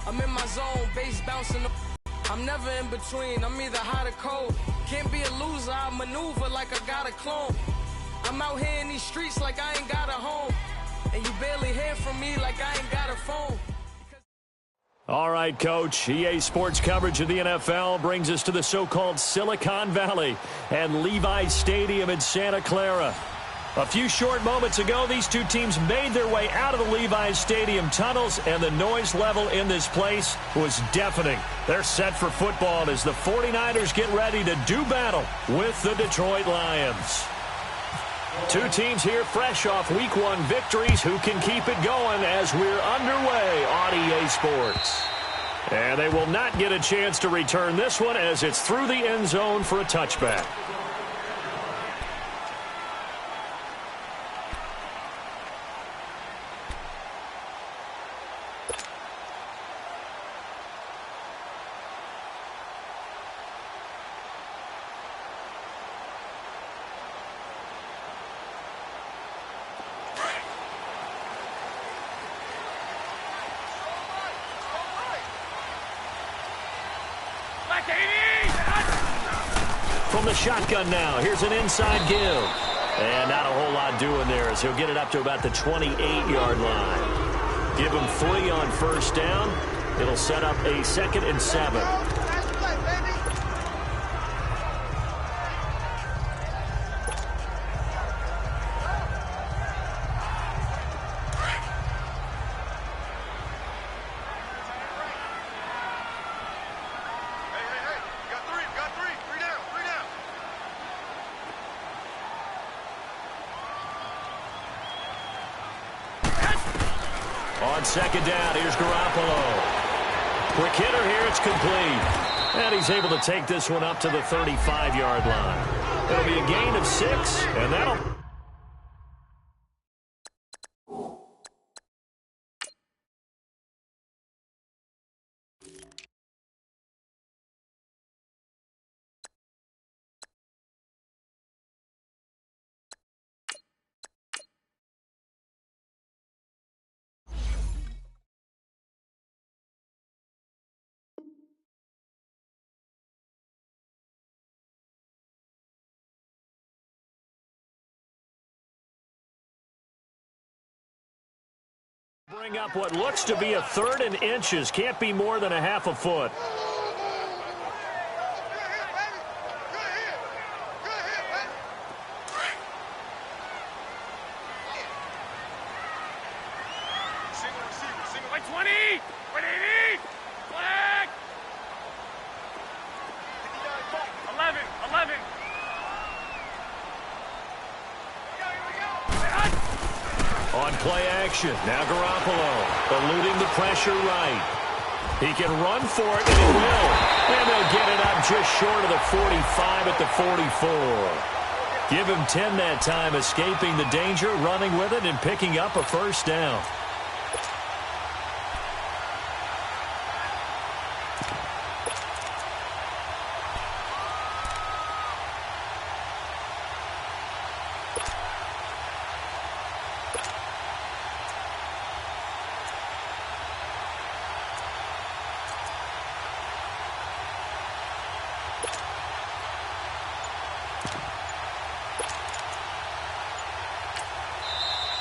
I'm in my zone, bass bouncing. I'm never in between, I'm either hot or cold. Can't be a loser, I maneuver like I got a clone. I'm out here in these streets like I ain't got a home. And you barely hear from me like I ain't got a phone. All right, Coach. EA Sports coverage of the NFL brings us to the so-called Silicon Valley and Levi's Stadium in Santa Clara. A few short moments ago, these two teams made their way out of the Levi's Stadium tunnels, and the noise level in this place was deafening. They're set for football as the 49ers get ready to do battle with the Detroit Lions. Two teams here fresh off Week 1 victories who can keep it going as we're underway on EA Sports. And they will not get a chance to return this one as it's through the end zone for a touchback. From the shotgun now, here's an inside give. And not a whole lot doing there as he'll get it up to about the 28-yard line. Give him 3 on first down. It'll set up a 2nd and 7. On 2nd down, here's Garoppolo. Quick hitter here, it's complete. And he's able to take this one up to the 35-yard line. It'll be a gain of 6, and that'll... Bring up what looks to be a 3rd and inches. Can't be more than a half a foot. Single by 20. 180. Flag. 11. On play action, now Garoppolo, eluding the pressure right. He can run for it, and he will. And they'll get it up just short of the 45 at the 44. Give him 10 that time, escaping the danger, running with it, and picking up a first down.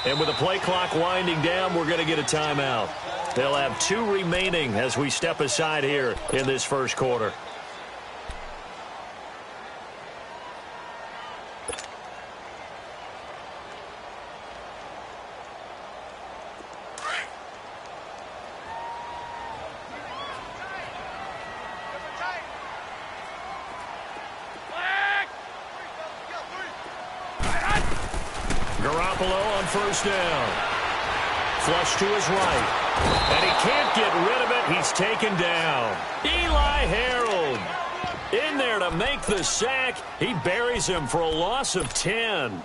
And with the play clock winding down, we're going to get a timeout. They'll have 2 remaining as we step aside here in this first quarter. Garoppolo on first down. Flush to his right. And he can't get rid of it. He's taken down. Eli Harold in there to make the sack. He buries him for a loss of 10.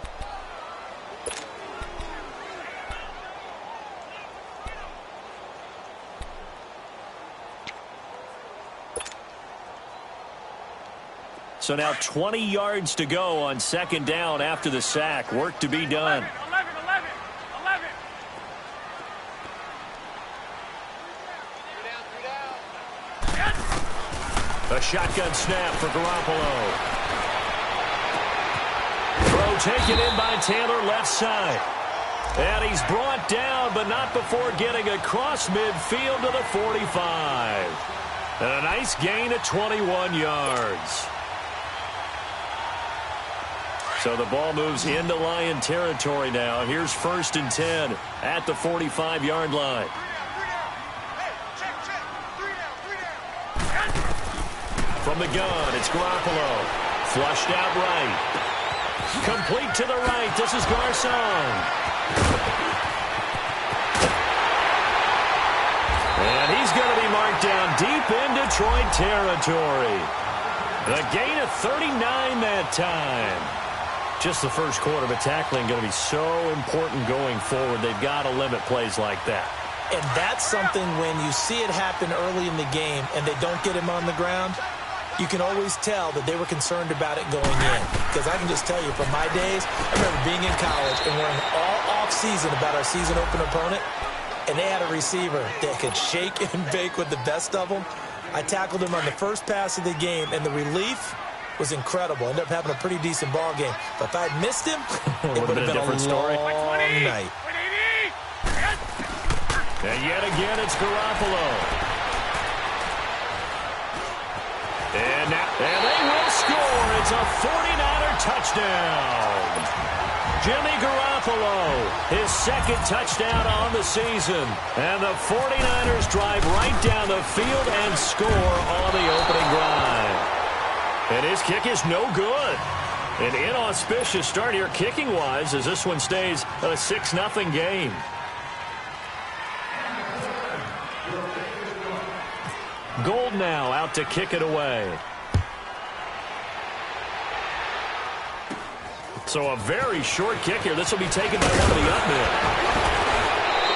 So now 20 yards to go on 2nd down after the sack. Work to be done. 11. A shotgun snap for Garoppolo. Throw taken in by Taylor left side. And he's brought down, but not before getting across midfield to the 45. And a nice gain of 21 yards. So the ball moves into Lion territory now. Here's 1st and 10 at the 45-yard line. From the gun, it's Garoppolo. Flushed out right. Complete to the right. This is Garcon. And he's going to be marked down deep in Detroit territory. The gain of 39 that time. Just the first quarter, but tackling going to be so important going forward. They've got to limit plays like that. And that's something when you see it happen early in the game and they don't get him on the ground, you can always tell that they were concerned about it going in. Because I can just tell you, from my days, I remember being in college and worrying all off-season about our season open opponent, and they had a receiver that could shake and bake with the best of them. I tackled him on the first pass of the game, and the relief was incredible. Ended up having a pretty decent ball game. But if I had missed him, it would have been a different story. Long night. And yet again, it's Garoppolo. And they will score. It's a 49er touchdown. Jimmy Garoppolo, his second touchdown on the season. And the 49ers drive right down the field and score on the opening drive. And his kick is no good. An inauspicious start here kicking-wise as this one stays a 6-0 game. Gold now out to kick it away. So a very short kick here. This will be taken by one of the up men.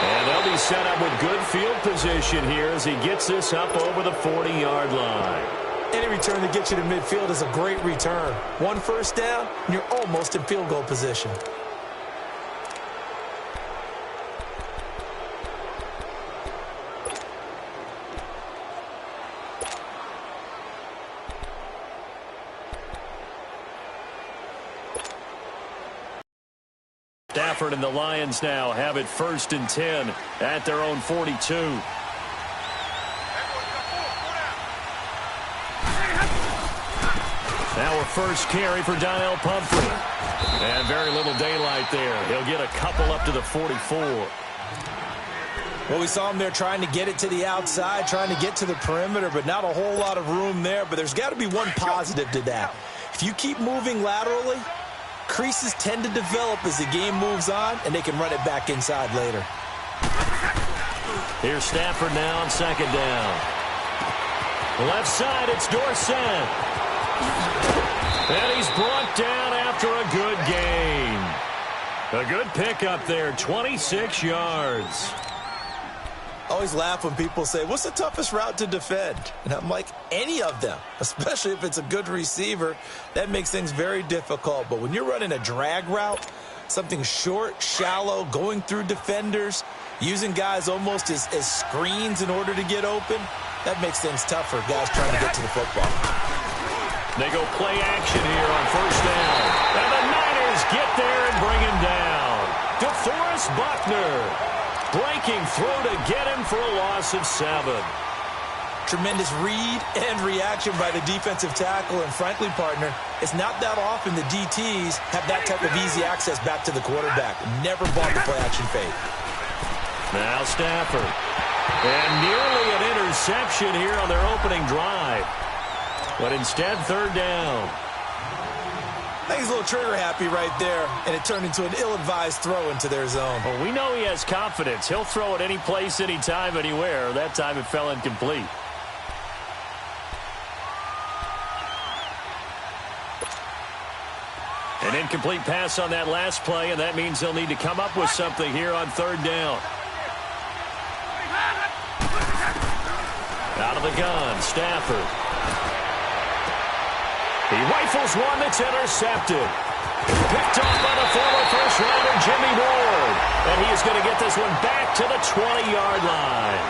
And they'll be set up with good field position here as he gets this up over the 40-yard line. Any return that gets you to midfield is a great return. One first down, and you're almost in field goal position. Stafford and the Lions now have it 1st and 10 at their own 42. Now a first carry for Donnell Pumphrey. And very little daylight there. He'll get a couple up to the 44. Well, we saw him there trying to get it to the outside, trying to get to the perimeter, but not a whole lot of room there. But there's got to be one positive to that. If you keep moving laterally, creases tend to develop as the game moves on, and they can run it back inside later. Here's Stafford now on 2nd down. Left side, it's Dorsett. And he's brought down after a good gain. A good pickup there, 26 yards. I always laugh when people say, what's the toughest route to defend? And I'm like, any of them, especially if it's a good receiver. That makes things very difficult. But when you're running a drag route, something short, shallow, going through defenders, using guys almost as screens in order to get open, that makes things tough for guys trying to get to the football. They go play action here on 1st down. And the Niners get there and bring him down. DeForest Buckner. Breaking through to get him for a loss of 7. Tremendous read and reaction by the defensive tackle. And frankly, partner, it's not that often the DTs have that type of easy access back to the quarterback. Never bought the play action fake. Now Stafford. And nearly an interception here on their opening drive. But instead, 3rd down. I think he's a little trigger happy right there, and it turned into an ill-advised throw into their zone. Well, we know he has confidence. He'll throw it any place, anytime, anywhere. That time it fell incomplete. An incomplete pass on that last play, and that means they'll need to come up with something here on 3rd down. Out of the gun, Stafford. He rifles one that's intercepted. Picked off by the former first-rounder Jimmy Ward. And he is going to get this one back to the 20-yard line.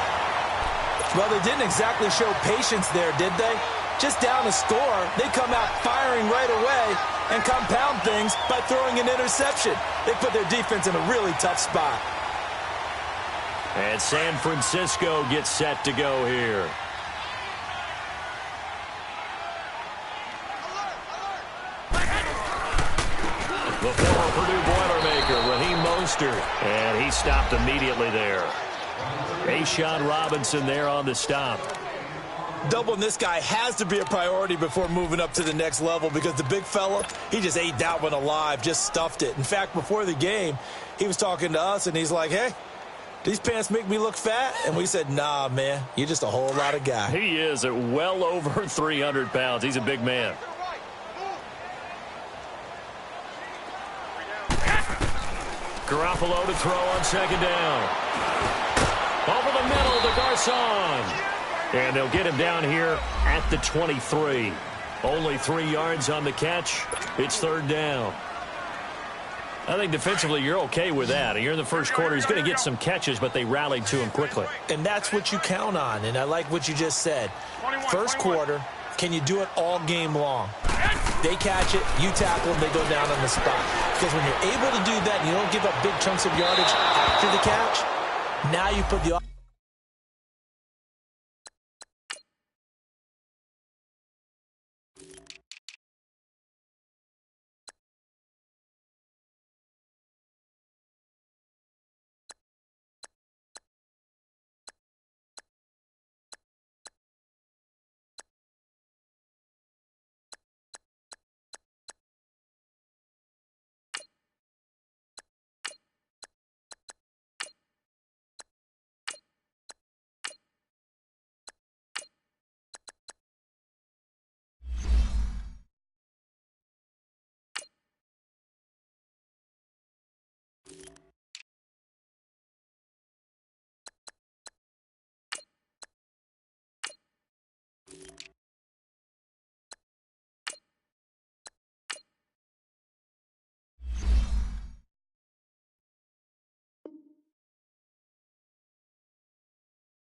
Well, they didn't exactly show patience there, did they? Just down a score, they come out firing right away and compound things by throwing an interception. They put their defense in a really tough spot. And San Francisco gets set to go here. The former Purdue Boilermaker, Raheem Mostert, and he stopped immediately there. A'Shawn Robinson there on the stop. Doubling this guy has to be a priority before moving up to the next level because the big fella, he just ate that one alive, just stuffed it. In fact, before the game, he was talking to us, and he's like, hey, these pants make me look fat? And we said, nah, man, you're just a whole lot of guy. He is at well over 300 pounds. He's a big man. Garoppolo to throw on second down. Over the middle to Garcon. And they'll get him down here at the 23. Only 3 yards on the catch. It's third down. I think defensively you're okay with that. You're in the first quarter. He's going to get some catches, but they rallied to him quickly. And that's what you count on, and I like what you just said. First quarter, can you do it all game long? They catch it, you tackle them, they go down on the spot. Because when you're able to do that and you don't give up big chunks of yardage after the catch, now you put the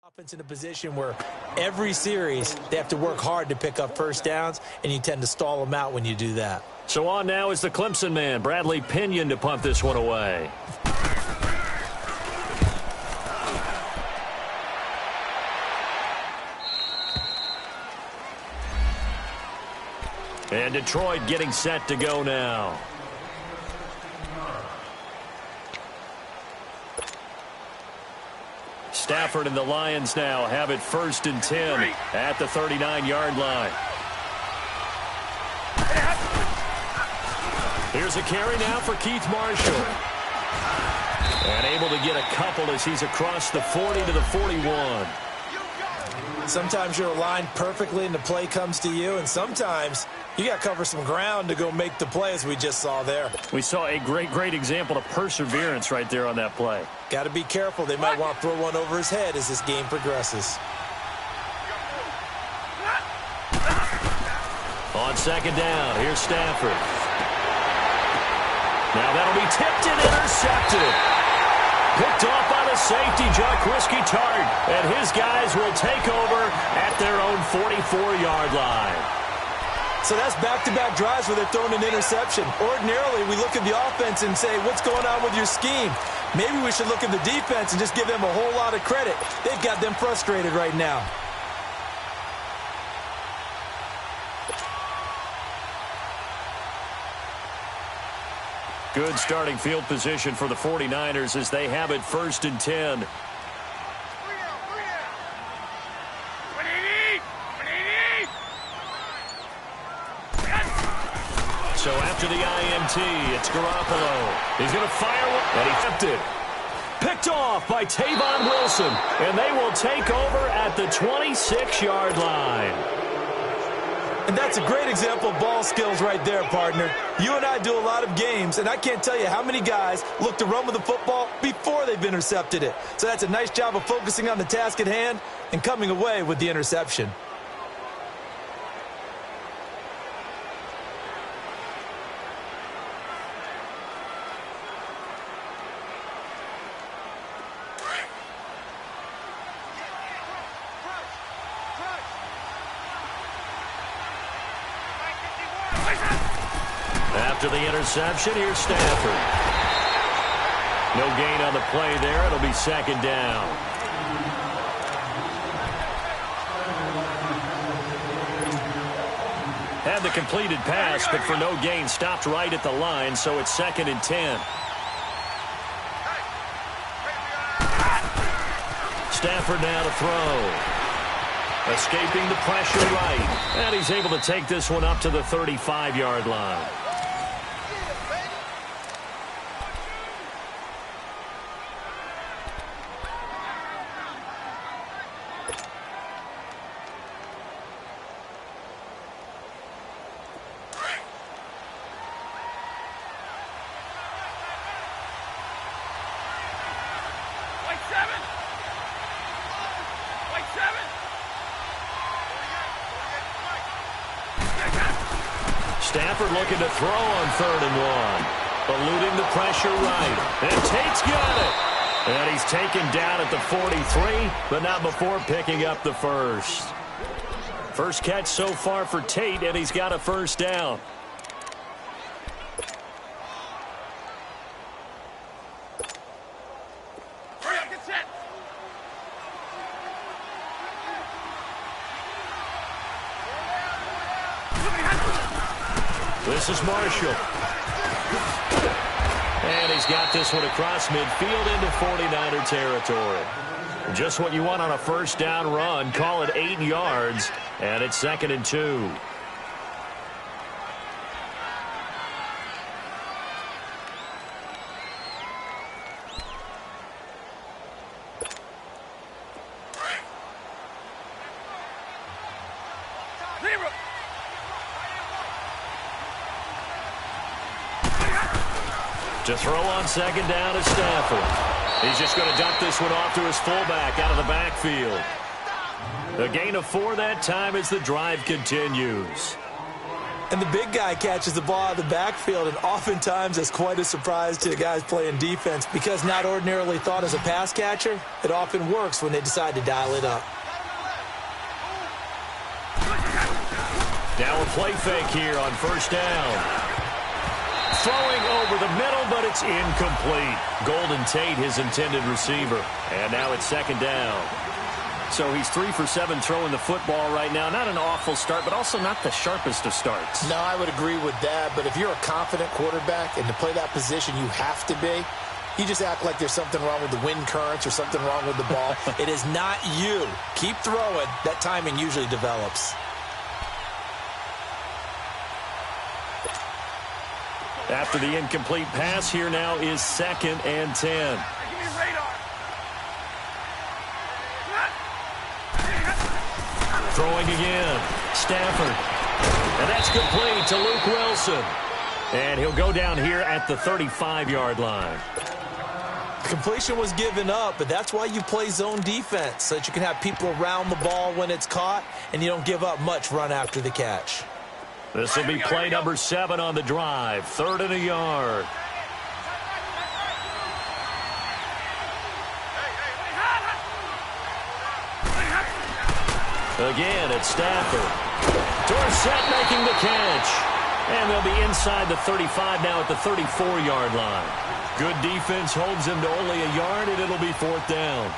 offense in a position where every series they have to work hard to pick up first downs, and you tend to stall them out when you do that. So on now is the Clemson man, Bradley Pinion, to punt this one away. And Detroit getting set to go now. Stafford and the Lions now have it 1st and 10 at the 39-yard line. Here's a carry now for Keith Marshall. And able to get a couple as he's across the 40 to the 41. Sometimes you're aligned perfectly and the play comes to you, and sometimes you got to cover some ground to go make the play, as we just saw there. We saw a great example of perseverance right there on that play. Got to be careful. They might want to throw one over his head as this game progresses. On second down, here's Stafford. Now that'll be tipped and intercepted. Picked off by the safety, Jaquiski Tartt. And his guys will take over at their own 44-yard line. So that's back-to-back drives where they're throwing an interception. Ordinarily, we look at the offense and say, what's going on with your scheme? Maybe we should look at the defense and just give them a whole lot of credit. They've got them frustrated right now. Good starting field position for the 49ers as they have it 1st and 10. So after the INT, it's Garoppolo. He's going to fire one, and he kept it. Picked off by Tavon Wilson, and they will take over at the 26-yard line. And that's a great example of ball skills right there, partner. You and I do a lot of games, and I can't tell you how many guys look to run with the football before they've intercepted it. So that's a nice job of focusing on the task at hand and coming away with the interception. After the interception, here's Stafford. No gain on the play there. It'll be second down. Had the completed pass, but for no gain, stopped right at the line, so it's 2nd and 10. Stafford now to throw. Escaping the pressure right. And he's able to take this one up to the 35-yard line. Stafford looking to throw on 3rd and 1. Eluding the pressure right. And Tate's got it. And he's taken down at the 43, but not before picking up the first. First catch so far for Tate, and he's got a first down. This is Marshall. And he's got this one across midfield into 49er territory. Just what you want on a first down run. Call it 8 yards, and it's 2nd and 2. To throw on 2nd down is Stafford. He's just going to dump this one off to his fullback out of the backfield. A gain of 4 that time as the drive continues. And the big guy catches the ball out of the backfield, and oftentimes it's quite a surprise to the guys playing defense because not ordinarily thought as a pass catcher, it often works when they decide to dial it up. Now a play fake here on first down. Throwing over the middle, but it's incomplete. Golden Tate, his intended receiver. And now it's 2nd down. So he's 3 for 7 throwing the football right now. Not an awful start, but also not the sharpest of starts. No, I would agree with that. But if you're a confident quarterback and to play that position, you have to be. You just act like there's something wrong with the wind currents or something wrong with the ball. It is not you. Keep throwing. That timing usually develops. After the incomplete pass, here now is 2nd and 10. Throwing again. Stafford. And that's complete to Luke Wilson. And he'll go down here at the 35-yard line. Completion was given up, but that's why you play zone defense, so that you can have people around the ball when it's caught, and you don't give up much run after the catch. This will be play number 7 on the drive. 3rd and a yard. Again, it's Stafford. Dorsett making the catch. And they'll be inside the 35 now at the 34-yard line. Good defense holds him to only a yard, and it'll be 4th down.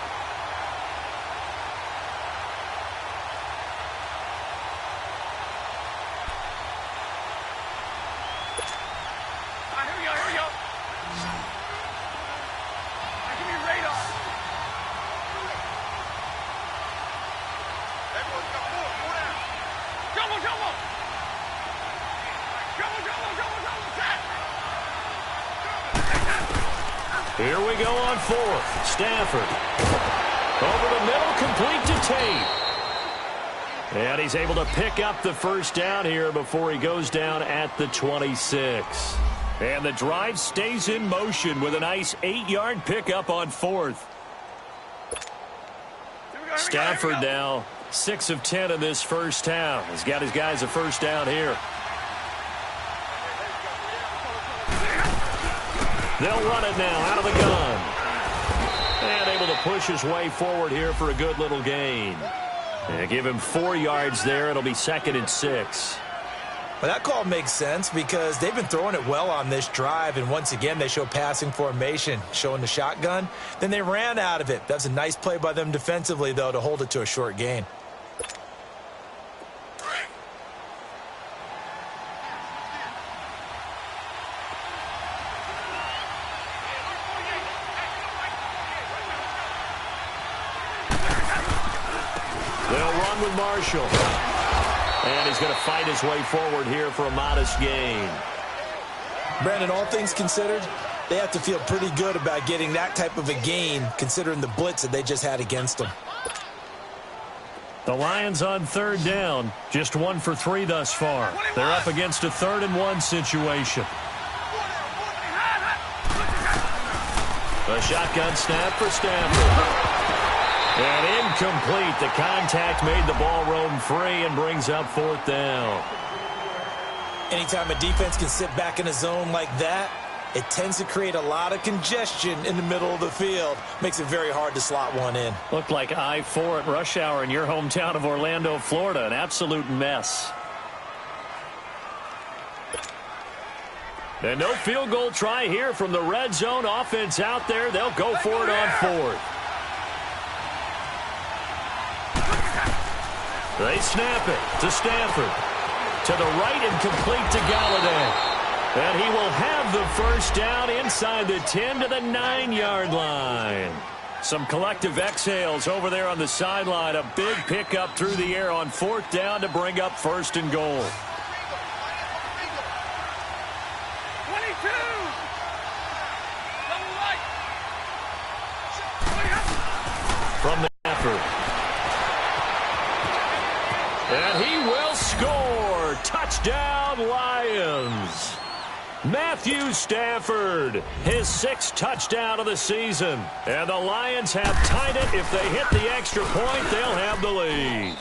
Here we go on 4th. Stafford. Over the middle, complete to Tate. And he's able to pick up the first down here before he goes down at the 26. And the drive stays in motion with a nice 8-yard pickup on 4th. Stafford now 6 of 10 in this first half. He's got his guys a first down here. They'll run it now out of the gun. And able to push his way forward here for a good little gain. And give him 4 yards there. It'll be 2nd and 6. Well, that call makes sense because they've been throwing it well on this drive, and once again, they show passing formation, showing the shotgun. Then they ran out of it. That's a nice play by them defensively, though, to hold it to a short gain. They'll run with Marshall. And he's going to fight his way forward here for a modest gain. Brandon, all things considered, they have to feel pretty good about getting that type of a gain, considering the blitz that they just had against them. The Lions on third down, just 1 for 3 thus far. They're up against a 3rd and 1 situation. The shotgun snap for Stafford. And incomplete. The contact made the ball roam free and brings up 4th down. Anytime a defense can sit back in a zone like that, it tends to create a lot of congestion in the middle of the field. Makes it very hard to slot one in. Looked like I-4 at rush hour in your hometown of Orlando, Florida. An absolute mess. And no field goal try here from the red zone. Offense out there. They'll go for it on 4th. They snap it to Stafford. To the right and complete to Galladay. And he will have the first down inside the 10 to the 9-yard line. Some collective exhales over there on the sideline. A big pickup through the air on 4th down to bring up 1st and goal. 22. From the Stafford. And he will score. Touchdown, Lions. Matthew Stafford, his 6th touchdown of the season. And the Lions have tied it. If they hit the extra point, they'll have the lead.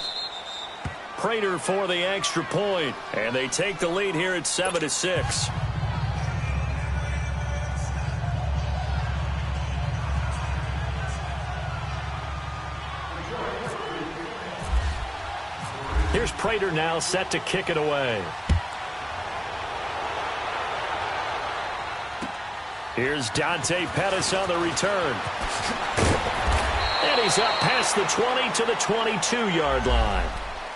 Prater for the extra point. And they take the lead here at 7-6. Here's Prater now set to kick it away. Here's Dante Pettis on the return. And he's up past the 20 to the 22-yard line.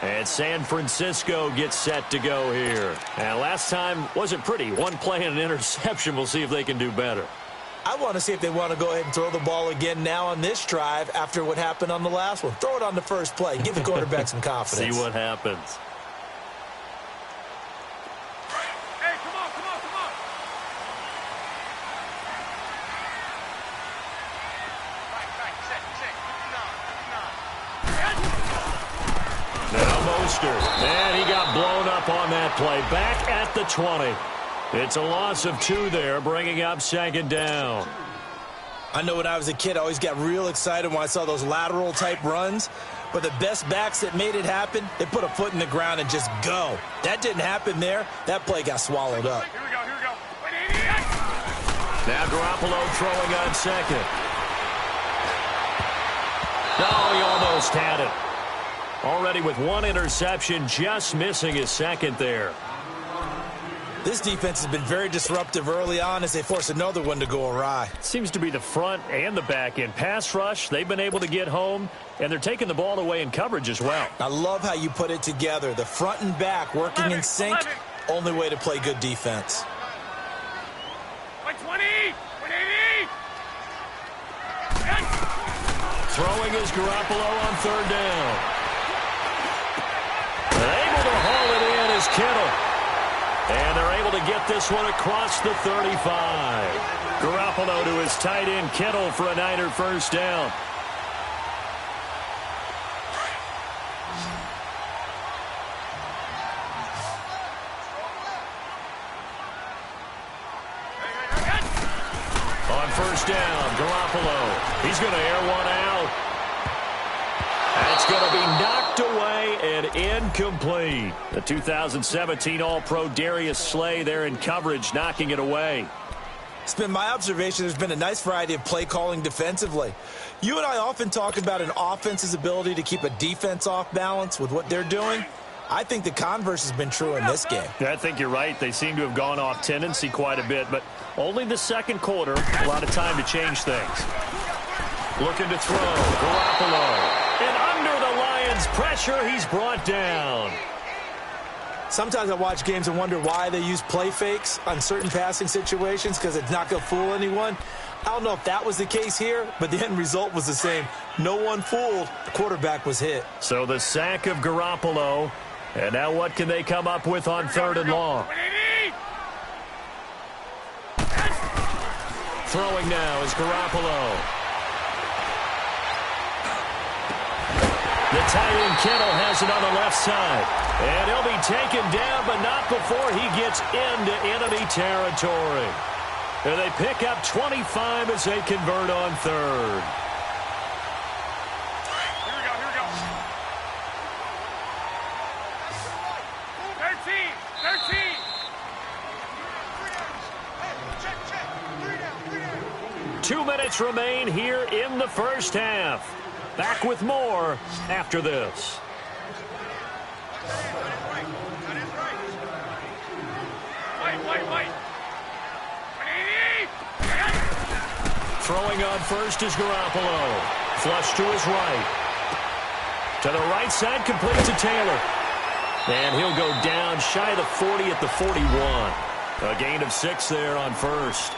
And San Francisco gets set to go here. And last time wasn't pretty. One play and an interception. We'll see if they can do better. I want to see if they want to go ahead and throw the ball again now on this drive after what happened on the last one. Throw it on the first play. Give the quarterback some confidence. See what happens. Hey, come on, come on, come on. Now Mostert. And he got blown up on that play. Back at the 20. It's a loss of 2 there, bringing up 2nd down. I know when I was a kid, I always got real excited when I saw those lateral-type runs. But the best backs that made it happen, they put a foot in the ground and just go. That didn't happen there. That play got swallowed up. Here we go, here we go. Now Garoppolo throwing on 2nd. Oh, he almost had it. Already with 1 interception, just missing his 2nd there. This defense has been very disruptive early on as they force another one to go awry. Seems to be the front and the back end. Pass rush, they've been able to get home, and they're taking the ball away in coverage as well. I love how you put it together. The front and back working in sync, only way to play good defense. 120, 180. Throwing is Garoppolo on 3rd down. And able to haul it in is Kittle. And they're able to get this one across the 35. Garoppolo to his tight end, Kittle, for a Niner first down. On first down, Garoppolo. He's going to air one out. That's going to be knocked away and incomplete. The 2017 All-Pro Darius Slay there in coverage, knocking it away. It's been my observation there's been a nice variety of play calling defensively. You and I often talk about an offense's ability to keep a defense off balance with what they're doing. I think the converse has been true in this game. I think you're right. They seem to have gone off tendency quite a bit, but only the second quarter. A lot of time to change things. Looking to throw. Garoppolo. And under the Lions' pressure, he's brought down. Sometimes I watch games and wonder why they use play fakes on certain passing situations because it's not going to fool anyone. I don't know if that was the case here, but the end result was the same. No one fooled. The quarterback was hit. So the sack of Garoppolo. And now what can they come up with on 3rd and long? Throwing now is Garoppolo. The tight end Kittle has it on the left side. And he'll be taken down, but not before he gets into enemy territory. And they pick up 25 as they convert on 3rd. Here we go. 13. 2 minutes remain here in the first half. Back with more after this. White. Throwing on first is Garoppolo. Flush to his right. To the right side, complete to Taylor. And he'll go down shy of the 40 at the 41. A gain of 6 there on first.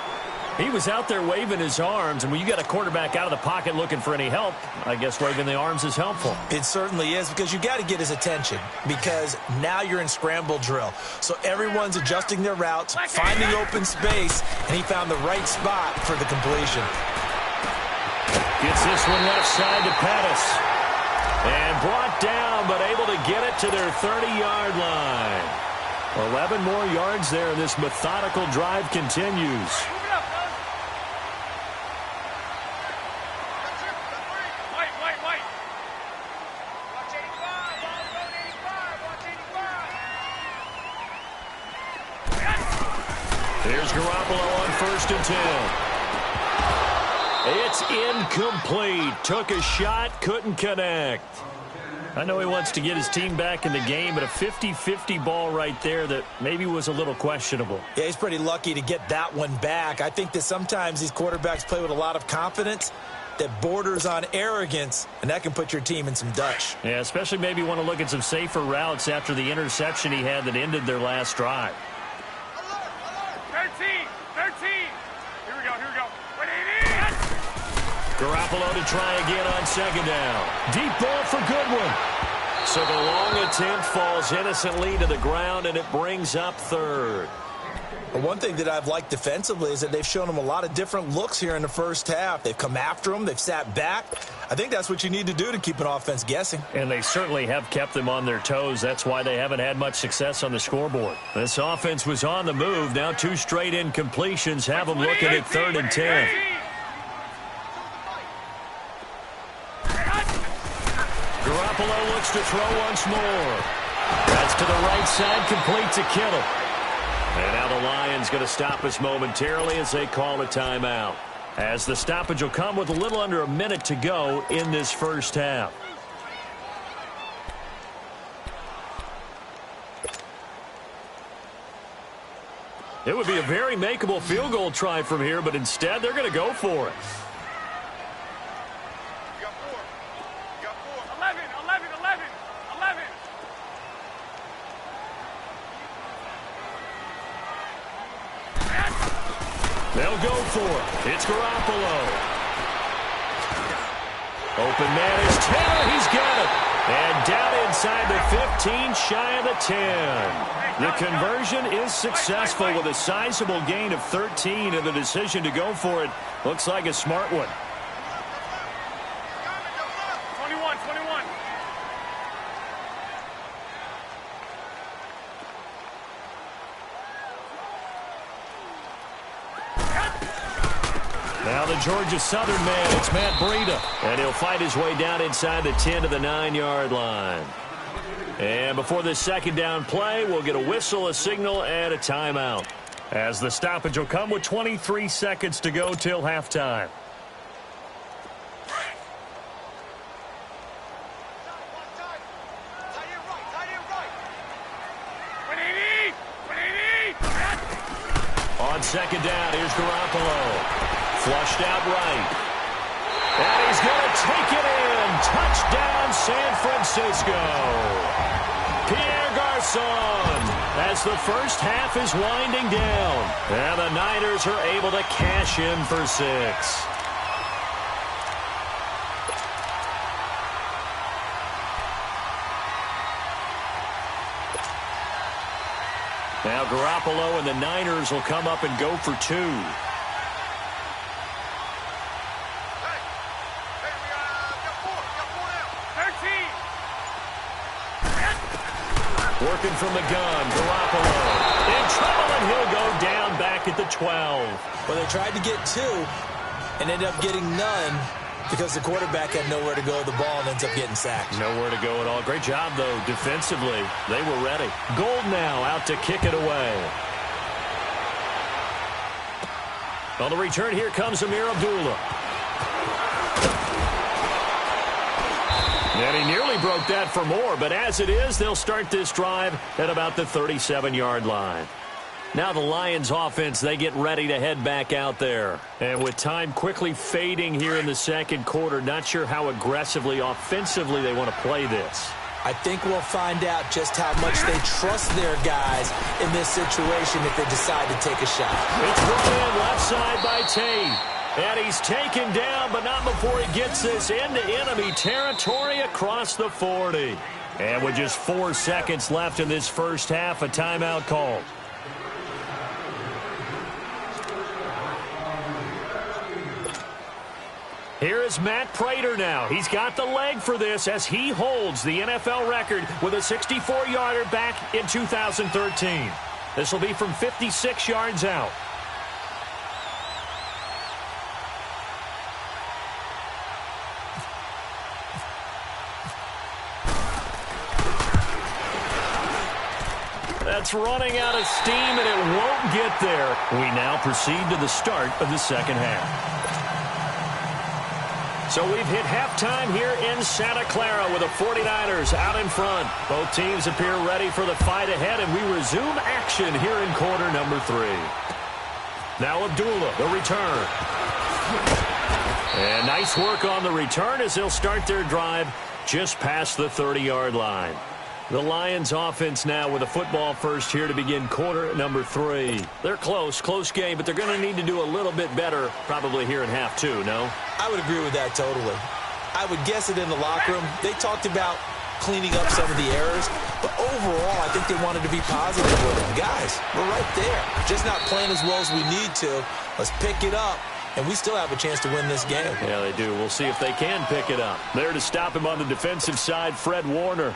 He was out there waving his arms, and when you got a quarterback out of the pocket looking for any help, I guess waving the arms is helpful. It certainly is, because you got to get his attention, because now you're in scramble drill. So everyone's adjusting their routes, finding open space, and he found the right spot for the completion. Gets this one left side to Pettis. And brought down, but able to get it to their 30-yard line. 11 more yards there, and this methodical drive continues. Here's Garoppolo on 1st and 10. It's incomplete. Took a shot, couldn't connect. I know he wants to get his team back in the game, but a 50-50 ball right there that maybe was a little questionable. Yeah, he's pretty lucky to get that one back. I think that sometimes these quarterbacks play with a lot of confidence that borders on arrogance, and that can put your team in some dutch. Yeah, especially maybe want to look at some safer routes after the interception he had that ended their last drive. 13. Here we go. Garoppolo to try again on 2nd down. Deep ball for Goodwin. So the long attempt falls innocently to the ground, and it brings up 3rd. But one thing that I've liked defensively is that they've shown him a lot of different looks here in the first half. They've come after him. They've sat back. I think that's what you need to do to keep an offense guessing. And they certainly have kept them on their toes. That's why they haven't had much success on the scoreboard. This offense was on the move. Now 2 straight incompletions have them looking at 3rd and 10. Garoppolo looks to throw once more. That's to the right side, complete to Kittle. And now the Lions going to stop us momentarily as they call a timeout. As the stoppage will come with a little under a minute to go in this first half. It would be a very makeable field goal try from here, but instead they're going to go for it. You got 4. 11. They'll go for it. It's Garoppolo. Open man is Taylor. He's got it. And down inside the 15, shy of the 10. The conversion is successful with a sizable gain of 13, and the decision to go for it looks like a smart one. 21. Now the Georgia Southern man, it's Matt Breida. And he'll fight his way down inside the 10 to the 9-yard line. And before this 2nd down play, we'll get a whistle, a signal, and a timeout. As the stoppage will come with 23 seconds to go till halftime. second down. Here's Garoppolo. Flushed out right. And he's going to take it in. Touchdown, San Francisco. Pierre Garçon, as the first half is winding down. And the Niners are able to cash in for 6. Now Garoppolo and the Niners will come up and go for 2. Working from the gun, Garoppolo in trouble, and he'll go down back at the 12. Well, they tried to get 2 and ended up getting none because the quarterback had nowhere to go with the ball and ends up getting sacked. Nowhere to go at all. Great job, though, defensively. They were ready. Gold now out to kick it away. On the return, here comes Amir Abdullah. And he nearly broke that for more, but as it is, they'll start this drive at about the 37-yard line. Now the Lions offense, they get ready to head back out there. And with time quickly fading here in the second quarter, not sure how aggressively, offensively they want to play this. I think we'll find out just how much they trust their guys in this situation if they decide to take a shot. It's brought in left side by Tate. And he's taken down, but not before he gets this into enemy territory across the 40. And with just 4 seconds left in this first half, a timeout called. Here is Matt Prater now. He's got the leg for this as he holds the NFL record with a 64-yarder back in 2013. This will be from 56 yards out. That's running out of steam, and it won't get there. We now proceed to the start of the second half. So we've hit halftime here in Santa Clara with the 49ers out in front. Both teams appear ready for the fight ahead, and we resume action here in quarter number 3. Now Abdullah, the return. And nice work on the return as they'll start their drive just past the 30-yard line. The Lions offense now with a football first here to begin quarter number 3. They're close game, but they're going to need to do a little bit better probably here in half 2, no? I would agree with that totally. I would guess it in the locker room. They talked about cleaning up some of the errors, but overall I think they wanted to be positive with them. Guys, we're right there. Just not playing as well as we need to. Let's pick it up. And we still have a chance to win this game. Yeah, they do. We'll see if they can pick it up. There to stop him on the defensive side, Fred Warner.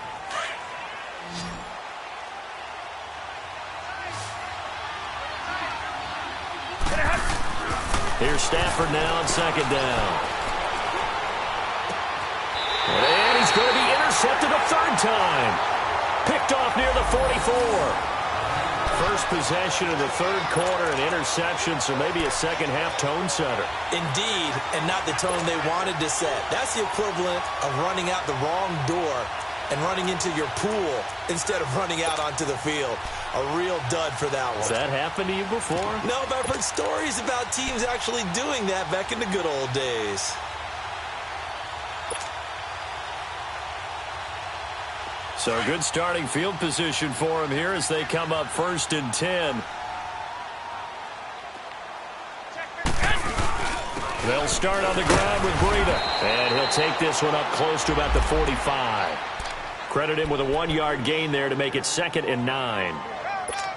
Here's Stafford now on second down. And he's going to be intercepted a third time. Picked off near the 44. First possession of the third quarter, an interception, so maybe a second-half tone setter. Indeed, and not the tone they wanted to set. That's the equivalent of running out the wrong door and running into your pool instead of running out onto the field. A real dud for that one. Has that happened to you before? No, but I've heard stories about teams actually doing that back in the good old days. So good starting field position for him here as they come up 1st and 10. They'll start on the ground with Breida. And he'll take this one up close to about the 45. Credit him with a 1-yard gain there to make it 2nd and 9.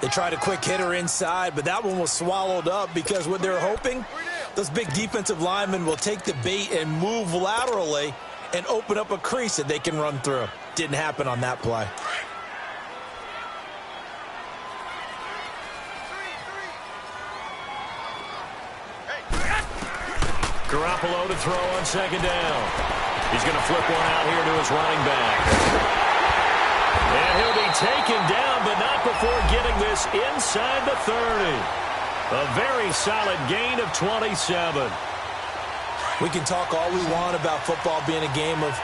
They tried a quick hitter inside, but that one was swallowed up because what they're hoping, those big defensive linemen will take the bait and move laterally and open up a crease that they can run through. Didn't happen on that play. Garoppolo to throw on second down. He's going to flip one out here to his running back. And he'll be taken down, but not before getting this inside the 30. A very solid gain of 27. We can talk all we want about football being a game of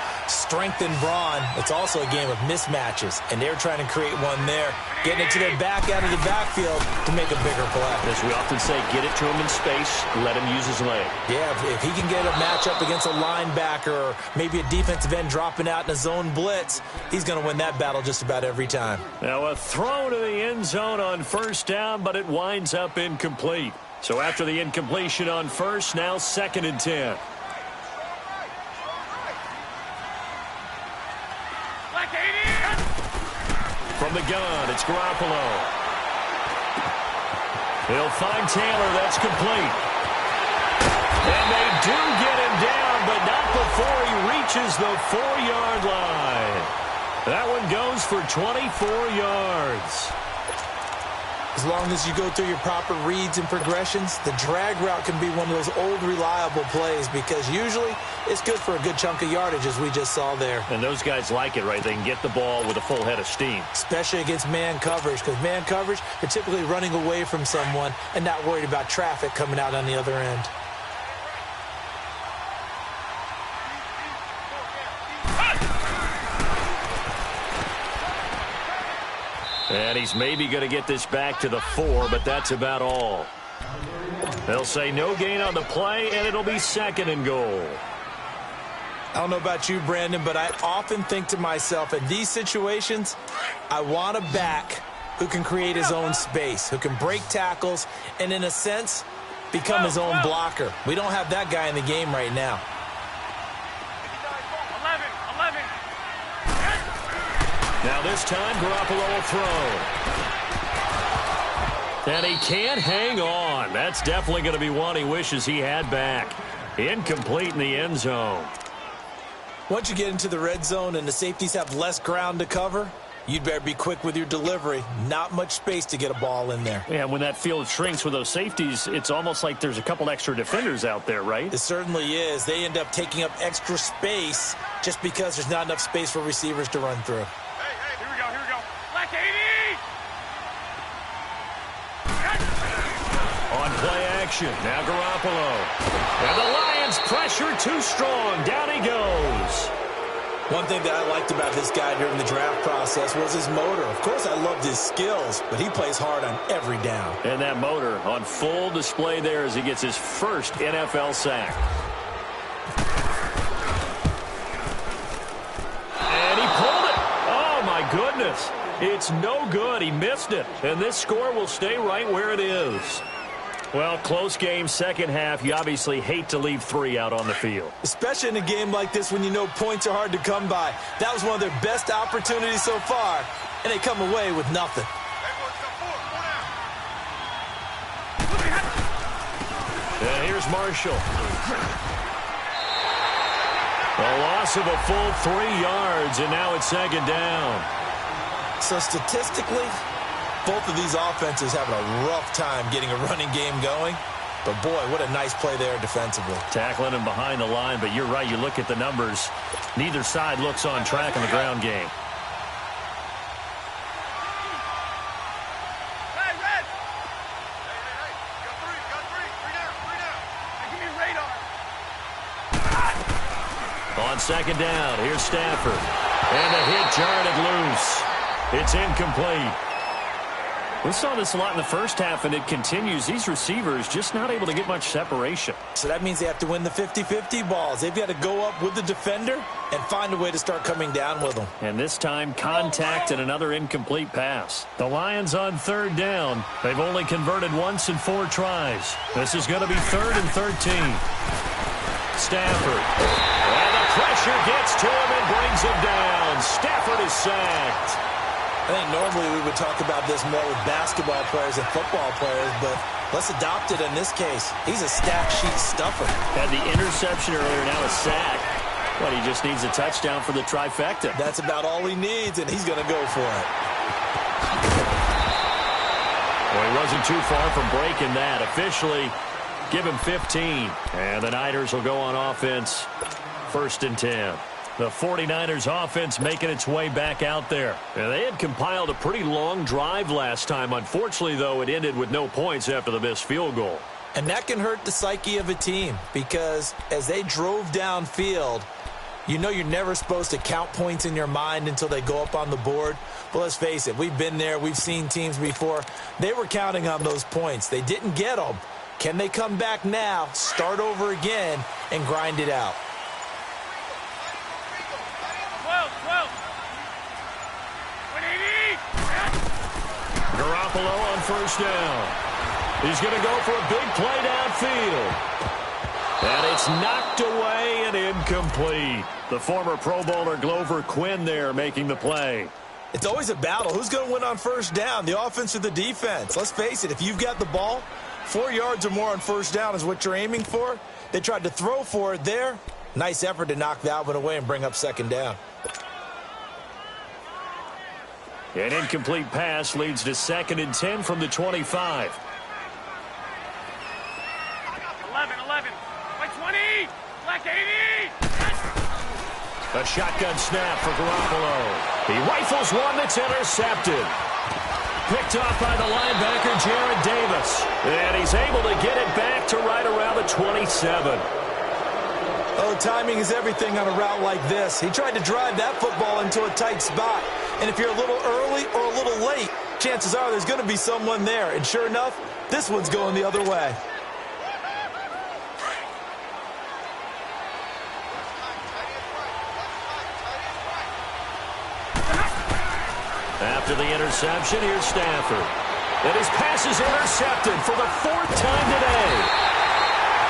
strength and brawn. It's also a game of mismatches, and they're trying to create one there, getting it to their back out of the backfield to make a bigger play. As we often say, get it to him in space, let him use his leg. Yeah, if he can get a matchup against a linebacker or maybe a defensive end dropping out in a zone blitz, he's going to win that battle just about every time. Now a throw to the end zone on first down, but it winds up incomplete. So after the incompletion on first, now 2nd and 10. From the gun, it's Garoppolo. He'll find Taylor. That's complete. And they do get him down, but not before he reaches the 4-yard line. That one goes for 24 yards. As long as you go through your proper reads and progressions, the drag route can be one of those old reliable plays because usually it's good for a good chunk of yardage, as we just saw there. And those guys like it, right? They can get the ball with a full head of steam. Especially against man coverage, because man coverage, they're typically running away from someone and not worried about traffic coming out on the other end. And he's maybe going to get this back to the 4, but that's about all. They'll say no gain on the play, and it'll be 2nd and goal. I don't know about you, Brandon, but I often think to myself, in these situations, I want a back who can create his own space, who can break tackles, and in a sense, become his own blocker. We don't have that guy in the game right now. 11. Now this time, Garoppolo will throw. And he can't hang on. That's definitely going to be one he wishes he had back. Incomplete in the end zone. Once you get into the red zone and the safeties have less ground to cover, you'd better be quick with your delivery. Not much space to get a ball in there. Yeah, when that field shrinks with those safeties, it's almost like there's a couple extra defenders out there, right? It certainly is. They end up taking up extra space just because there's not enough space for receivers to run through. Here we go. Black 80! On play action, now Garoppolo. And the Lions pressure too strong. Down he goes. One thing that I liked about this guy during the draft process was his motor. Of course, I loved his skills, but he plays hard on every down. And that motor on full display there as he gets his first NFL sack. And he pulled it. Oh, my goodness. It's no good. He missed it. And this score will stay right where it is. Well, close game, second half. You obviously hate to leave 3 out on the field. Especially in a game like this when you know points are hard to come by. That was one of their best opportunities so far, and they come away with nothing. And here's Marshall. A loss of a full 3 yards, and now it's 2nd down. So statistically, both of these offenses having a rough time getting a running game going. But, boy, what a nice play there defensively. Tackling him behind the line, but you're right. You look at the numbers. Neither side looks on track in the ground game. Hey, Red! Hey. Got three down. Hey, give me radar. On 2nd down, here's Stafford. And a hit jarred it loose. It's incomplete. We saw this a lot in the first half, and it continues. These receivers just not able to get much separation. So that means they have to win the 50-50 balls. They've got to go up with the defender and find a way to start coming down with them. And this time, contact and another incomplete pass. The Lions on 3rd down. They've only converted once in 4 tries. This is going to be 3rd and 13. Stafford. And the pressure gets to him and brings him down. Stafford is sacked. I think normally we would talk about this more with basketball players and football players, but let's adopt it in this case. He's a stat sheet stuffer. Had the interception earlier, now a sack. But he just needs a touchdown for the trifecta. That's about all he needs, and he's going to go for it. Well, he wasn't too far from breaking that. Officially, give him 15. And the Niners will go on offense. 1st and 10. The 49ers offense making its way back out there. And they had compiled a pretty long drive last time. Unfortunately, though, it ended with no points after the missed field goal. And that can hurt the psyche of a team because as they drove downfield, You know you're never supposed to count points in your mind until they go up on the board. But let's face it, we've been there. We've seen teams before. They were counting on those points. They didn't get them. Can they come back now, start over again, and grind it out? 12. 180. Garoppolo on first down. He's going to go for a big play downfield. And it's knocked away and incomplete. The former Pro Bowler Glover Quinn there making the play. It's always a battle. Who's going to win on first down, the offense or the defense? Let's face it, if you've got the ball, 4 yards or more on first down is what you're aiming for. They tried to throw for it there. Nice effort to knock that one away and bring up second down. An incomplete pass leads to 2nd and 10 from the 25. 11. Like 20. Like 80. A shotgun snap for Garoppolo. He rifles one that's intercepted. Picked off by the linebacker, Jared Davis. And he's able to get it back to right around the 27. Oh, timing is everything on a route like this. He tried to drive that football into a tight spot. And if you're a little early or a little late, chances are there's going to be someone there. And sure enough, this one's going the other way. After the interception, here's Stafford. And his pass is intercepted for the 4th time today.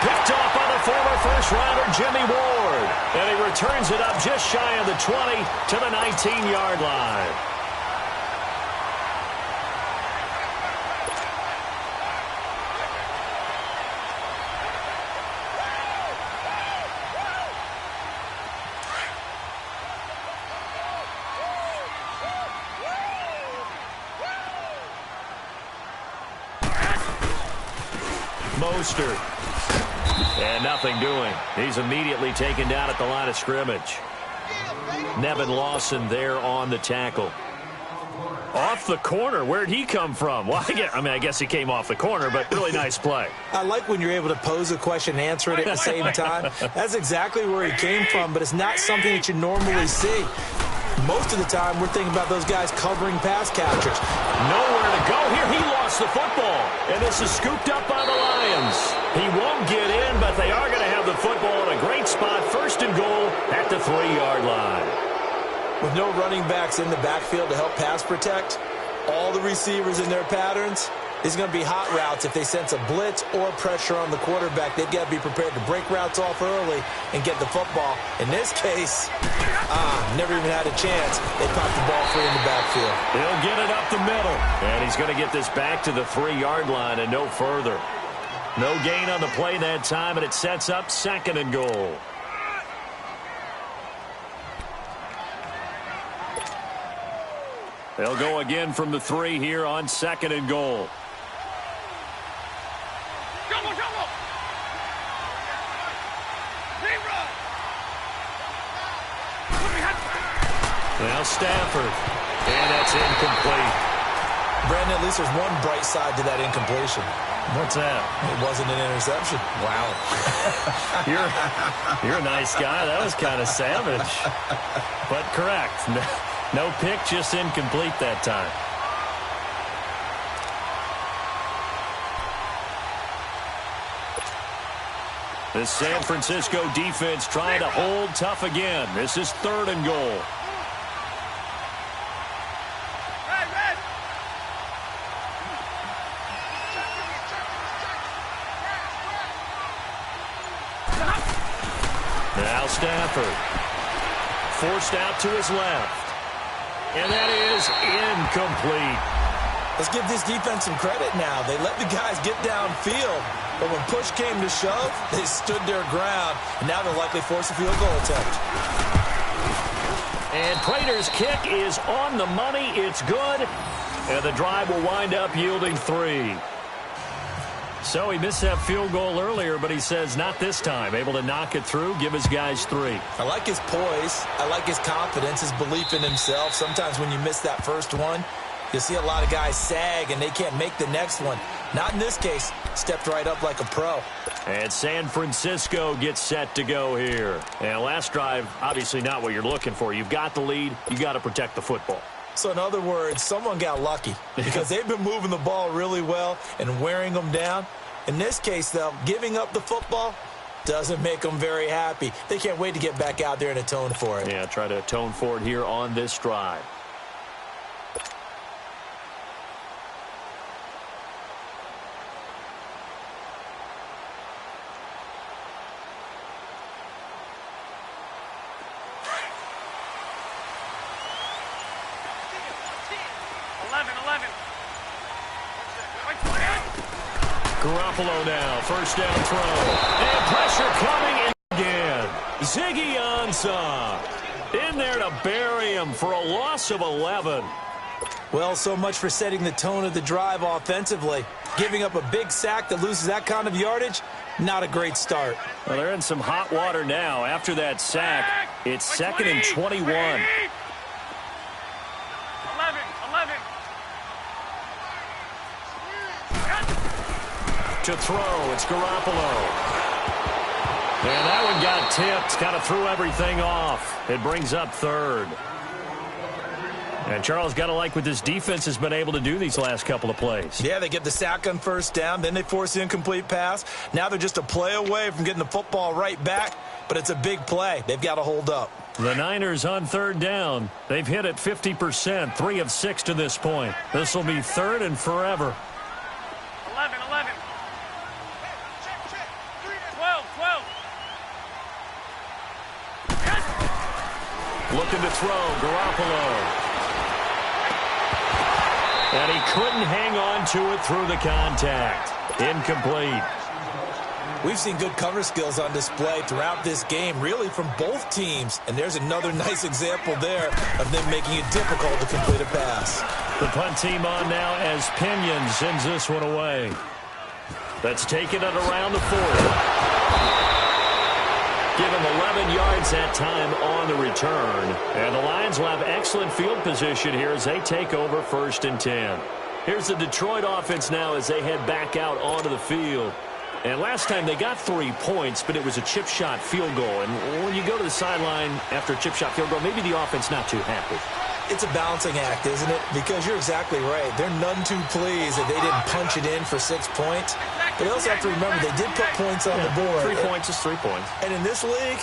Picked off by the former first-rounder Jimmy Ward. And he returns it up just shy of the 20 to the 19-yard line. Mostert. And nothing doing. He's immediately taken down at the line of scrimmage. Nevin Lawson there on the tackle. Off the corner. Where'd he come from? Well, I guess he came off the corner, but really nice play. I like when you're able to pose a question and answer it at the same time. That's exactly where he came from, but it's not something that you normally see. Most of the time, we're thinking about those guys covering pass catchers. Nowhere to go here. He lost the football. And this is scooped up by the Lions. He won't get in, but they are going to have the football in a great spot. 1st and goal at the 3-yard line. With no running backs in the backfield to help pass protect, all the receivers in their patterns, it's going to be hot routes. If they sense a blitz or pressure on the quarterback, they've got to be prepared to break routes off early and get the football. In this case, never even had a chance. They popped the ball free in the backfield. He'll get it up the middle. And he's going to get this back to the 3-yard line and no further. No gain on the play that time, and it sets up 2nd and goal. They'll go again from the 3 here on 2nd and goal. Now Stafford. And that's incomplete. Brandon, at least there's one bright side to that incompletion. What's that? It wasn't an interception. Wow. You're a nice guy. That was kind of savage. But correct. No pick, just incomplete that time. The San Francisco defense trying to hold tough again. This is 3rd and goal. Now Stafford. Forced out to his left. And that is incomplete. Let's give this defense some credit now. They let the guys get downfield. But when push came to shove, they stood their ground. And now they'll likely force a field goal attempt. And Prater's kick is on the money. It's good. And the drive will wind up yielding 3. So he missed that field goal earlier, but he says not this time. Able to knock it through, give his guys 3. I like his poise. I like his confidence, his belief in himself. Sometimes when you miss that first one, you'll see a lot of guys sag and they can't make the next one. Not in this case. stepped right up like a pro. And San Francisco gets set to go here. And last drive, obviously not what you're looking for. You've got the lead. You got to protect the football. So in other words, someone got lucky because they've been moving the ball really well and wearing them down. In this case, though, giving up the football doesn't make them very happy. They can't wait to get back out there and atone for it. Yeah, try to atone for it here on this drive. Garoppolo now, first down throw. And pressure coming in again. Ziggy Ansah in there to bury him for a loss of 11. Well, so much for setting the tone of the drive offensively. Giving up a big sack that loses that kind of yardage, not a great start. Well, they're in some hot water now. After that sack, it's 2nd and 21. To throw, it's Garoppolo. And that one got tipped, kind of threw everything off. It brings up 3rd. And Charles, got to like what this defense has been able to do these last couple of plays. Yeah, they get the sack on first down, then they force the incomplete pass. Now they're just a play away from getting the football right back, but it's a big play. They've got to hold up. The Niners on 3rd down. They've hit it 50%, 3 of 6 to this point. This will be 3rd and forever. 11. 12. Looking to throw, Garoppolo. And he couldn't hang on to it through the contact. Incomplete. We've seen good cover skills on display throughout this game, really from both teams. And there's another nice example there of them making it difficult to complete a pass. The punt team on now as Pinion sends this one away. That's taken at around the 40. Give him 11 yards that time on the return. And the Lions will have excellent field position here as they take over 1st and 10. Here's the Detroit offense now as they head back out onto the field. And last time they got 3 points, but it was a chip shot field goal. And when you go to the sideline after a chip shot field goal, maybe the offense not too happy. It's a balancing act, isn't it? Because you're exactly right. They're none too pleased that they didn't punch it in for 6 points. But they also have to remember they did put points on the board. 3 points is 3 points. And in this league,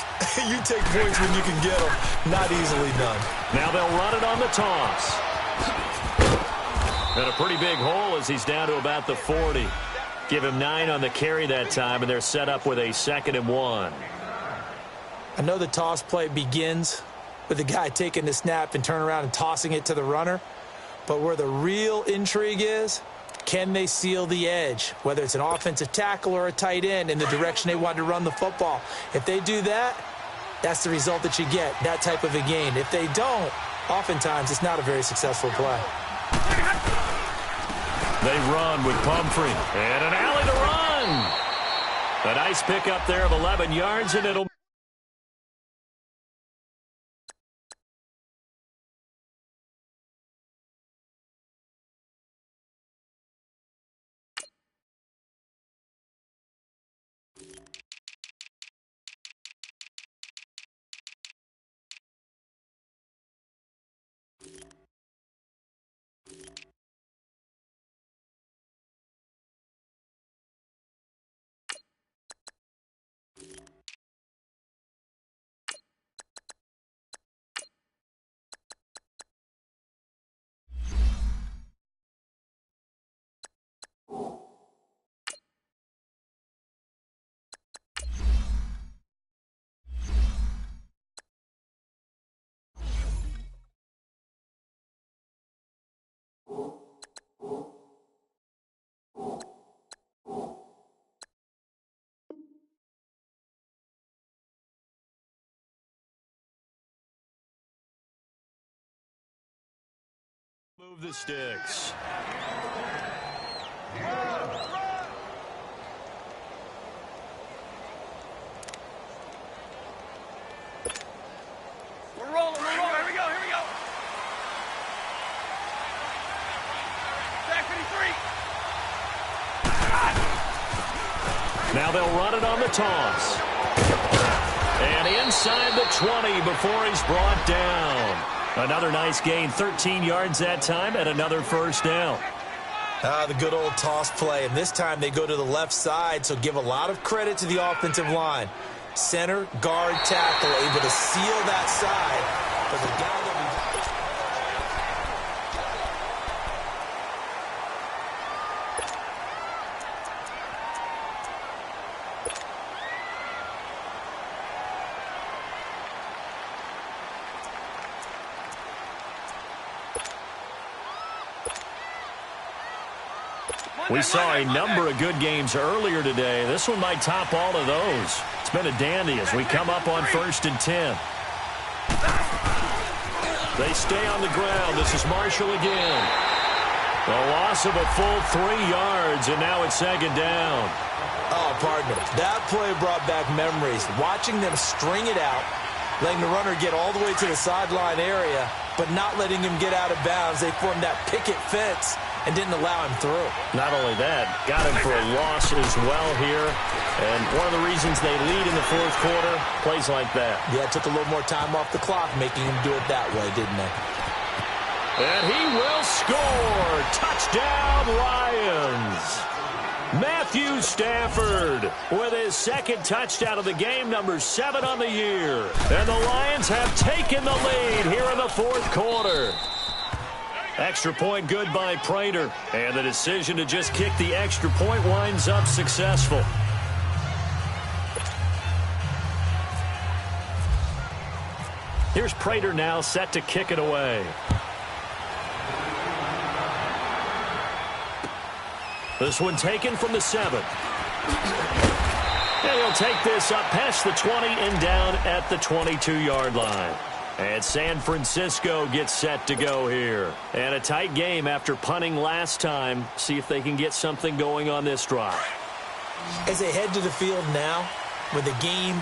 you take points when you can get them. Not easily done. Now they'll run it on the toss. And a pretty big hole as he's down to about the 40. Give him 9 on the carry that time, and they're set up with a 2nd and 1. I know the toss play begins with the guy taking the snap and turn around and tossing it to the runner. But where the real intrigue is, can they seal the edge, whether it's an offensive tackle or a tight end in the direction they want to run the football? If they do that, that's the result that you get, that type of a gain. If they don't, oftentimes it's not a very successful play. They run with Pumphrey. And an alley to run. A nice pickup there of 11 yards, and it'll... Move the sticks. We're rolling. Here we go. Back 53. Now they'll run it on the toss. And inside the 20 before he's brought down. Another nice gain, 13 yards that time, and another first down. The good old toss play, and this time they go to the left side, so give a lot of credit to the offensive line. Center, guard, tackle, able to seal that side. But the guy that We saw a number of good games earlier today. This one might top all of those. It's been a dandy as we come up on 1st and 10. They stay on the ground. This is Marshall again. A loss of a full 3 yards, and now it's 2nd down. Oh, pardon me. That play brought back memories. Watching them string it out, letting the runner get all the way to the sideline area, but not letting him get out of bounds. They formed that picket fence and didn't allow him through. Not only that, got him for a loss as well here. And one of the reasons they lead in the 4th quarter, plays like that. Yeah, it took a little more time off the clock, making him do it that way, didn't they? And he will score. Touchdown, Lions. Matthew Stafford with his 2nd touchdown of the game, number 7 on the year. And the Lions have taken the lead here in the 4th quarter. Extra point good by Prater. And the decision to just kick the extra point winds up successful. Here's Prater now set to kick it away. This one taken from the 7. And he'll take this up past the 20 and down at the 22-yard line. And San Francisco gets set to go here. And a tight game after punting last time. See if they can get something going on this drive. As they head to the field now, with the game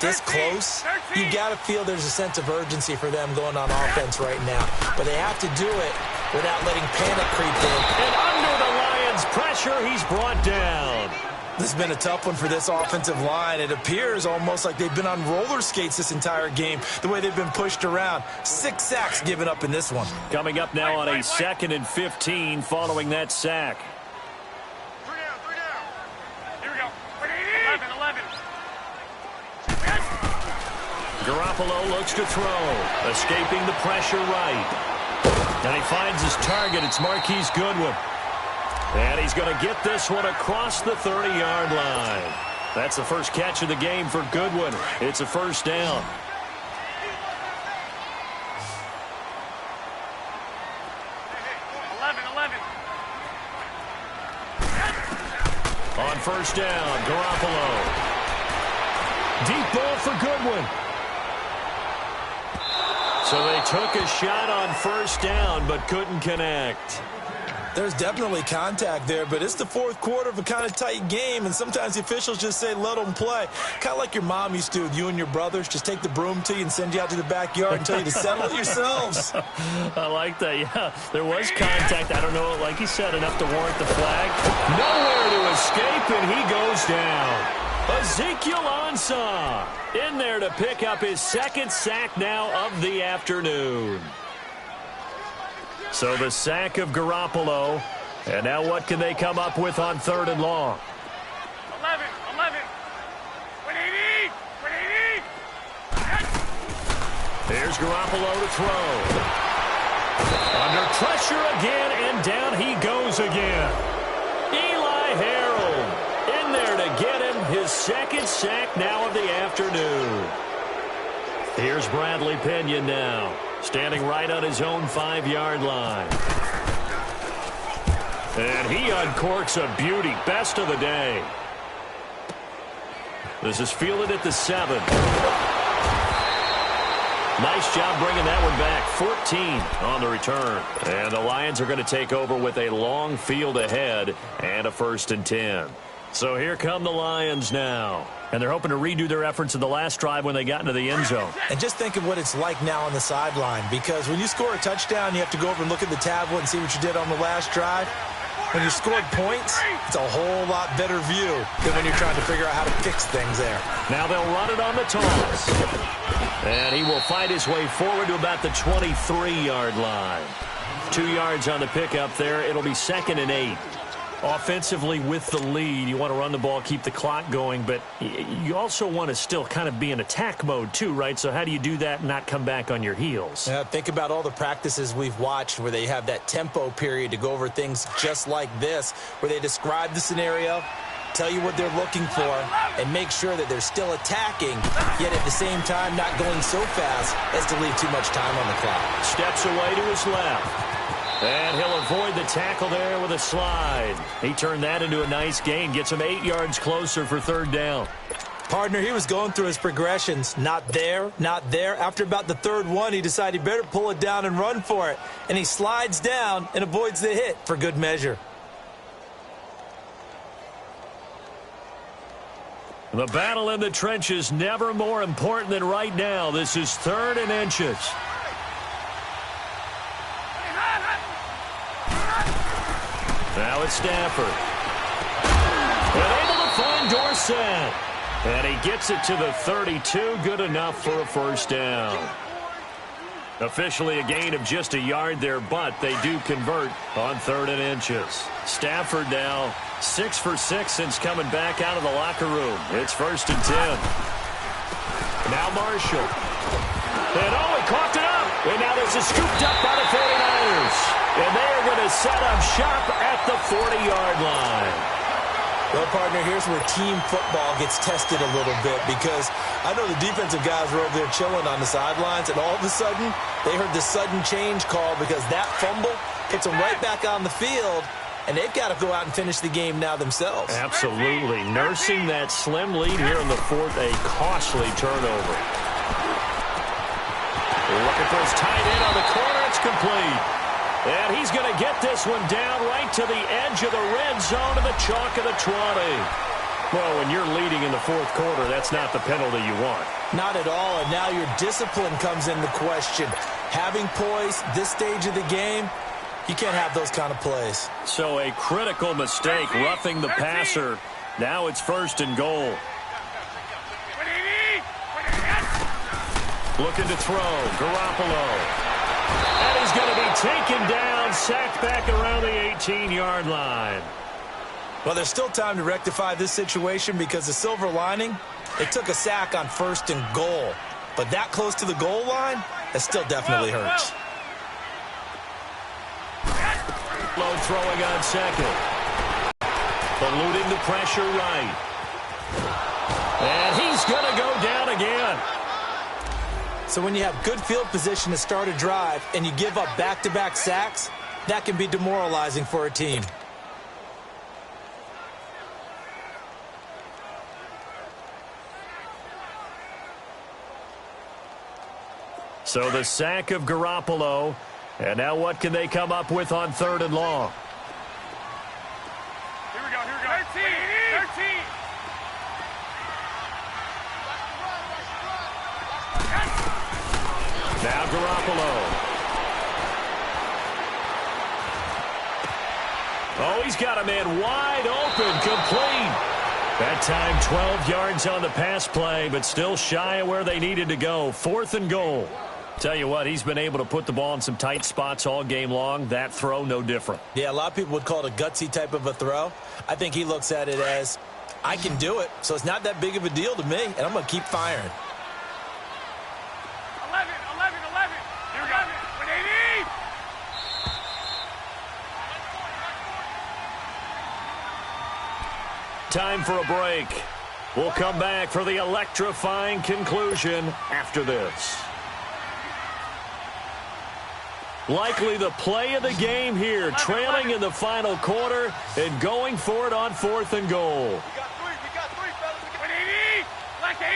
this close, you got to feel there's a sense of urgency for them going on offense right now. But they have to do it without letting panic creep in. And under the Lions' pressure, he's brought down. This has been a tough one for this offensive line. It appears almost like they've been on roller skates this entire game, the way they've been pushed around. 6 sacks given up in this one. Coming up now on a 2nd and 15 following that sack. 3 down, 3 down. Here we go. 11. Garoppolo looks to throw, escaping the pressure right. And he finds his target. It's Marquise Goodwin. And he's going to get this one across the 30-yard line. That's the first catch of the game for Goodwin. It's a first down. On first down, Garoppolo. Deep ball for Goodwin. So they took a shot on first down but couldn't connect. There's definitely contact there, but it's the 4th quarter of a kind of tight game, and sometimes the officials just say, let them play. Kind of like your mom used to with you and your brothers. Just take the broom to you and send you out to the backyard and tell you to settle it yourselves. I like that, yeah. There was contact. I don't know, like you said, enough to warrant the flag. Nowhere to escape, and he goes down. Ezekiel Ansah in there to pick up his 2nd sack now of the afternoon. So the sack of Garoppolo. And now what can they come up with on 3rd and long? 11. 180. Here's Garoppolo to throw. Under pressure again, and down he goes again. Eli Harold in there to get him his 2nd sack now of the afternoon. Here's Bradley Pinion now, standing right on his own 5-yard line. And he uncorks a beauty. Best of the day. This is fielded at the 7. Nice job bringing that one back. 14 on the return. And the Lions are going to take over with a long field ahead and a 1st and 10. So here come the Lions now. And they're hoping to redo their efforts in the last drive when they got into the end zone. And just think of what it's like now on the sideline, because when you score a touchdown, you have to go over and look at the tablet and see what you did on the last drive. When you scored points, it's a whole lot better view than when you're trying to figure out how to fix things there. Now they'll run it on the toss. And he will fight his way forward to about the 23-yard line. 2 yards on the pickup there. It'll be 2nd and 8. Offensively with the lead, you want to run the ball, keep the clock going, but you also want to still kind of be in attack mode too, right? So how do you do that and not come back on your heels? Yeah, think about all the practices we've watched where they have that tempo period to go over things just like this, where they describe the scenario, tell you what they're looking for, and make sure that they're still attacking, yet at the same time not going so fast as to leave too much time on the clock. Steps away to his left. And he'll avoid the tackle there with a slide. He turned that into a nice gain. Gets him 8 yards closer for 3rd down. Partner, he was going through his progressions. Not there, not there. After about the 3rd one, he decided he better pull it down and run for it. And he slides down and avoids the hit for good measure. The battle in the trenches never more important than right now. This is 3rd and inches. Now it's Stafford. And able to find Dorsett. And he gets it to the 32. Good enough for a 1st down. Officially a gain of just a yard there, but they do convert on 3rd and inches. Stafford now 6 for 6 since coming back out of the locker room. It's 1st and 10. Now Marshall. And he caught it up. And now this is scooped up by the 49ers. And they are going to set up shop at the 40-yard line. Well, partner, here's where team football gets tested a little bit, because I know the defensive guys were over there chilling on the sidelines, and all of a sudden, they heard the sudden change call because that fumble hits them right back on the field, and they've got to go out and finish the game now themselves. Absolutely. Nursing that slim lead here in the 4th, a costly turnover. Looking for his tight end on the corner. It's complete. And he's going to get this one down right to the edge of the red zone to the chalk of the 20. Well, when you're leading in the 4th quarter, that's not the penalty you want. Not at all, and now your discipline comes into question. Having poise this stage of the game, you can't have those kind of plays. So a critical mistake, roughing the passer. Now it's 1st and goal. Looking to throw, Garoppolo. And he's going to be taken down, sacked back around the 18-yard line. Well, there's still time to rectify this situation, because the silver lining, it took a sack on 1st and goal. But that close to the goal line, that still definitely hurts. Low throwing on 2nd. Eluding the pressure right. And he's going to go down again. So when you have good field position to start a drive and you give up back-to-back sacks, that can be demoralizing for a team. So the sack of Garoppolo. And now what can they come up with on 3rd and long? Here we go, here we go. 13! Now Garoppolo. Oh, he's got a man wide open, complete. That time 12 yards on the pass play, but still shy of where they needed to go. 4th and goal. Tell you what, he's been able to put the ball in some tight spots all game long. That throw, no different. Yeah, a lot of people would call it a gutsy type of a throw. I think he looks at it as, I can do it, so it's not that big of a deal to me, and I'm going to keep firing. 11. Here we go. 180. Time for a break. We'll come back for the electrifying conclusion after this. Likely the play of the game here, trailing in the final quarter and going for it on 4th and goal. We got three, fellas. 180. Black 80.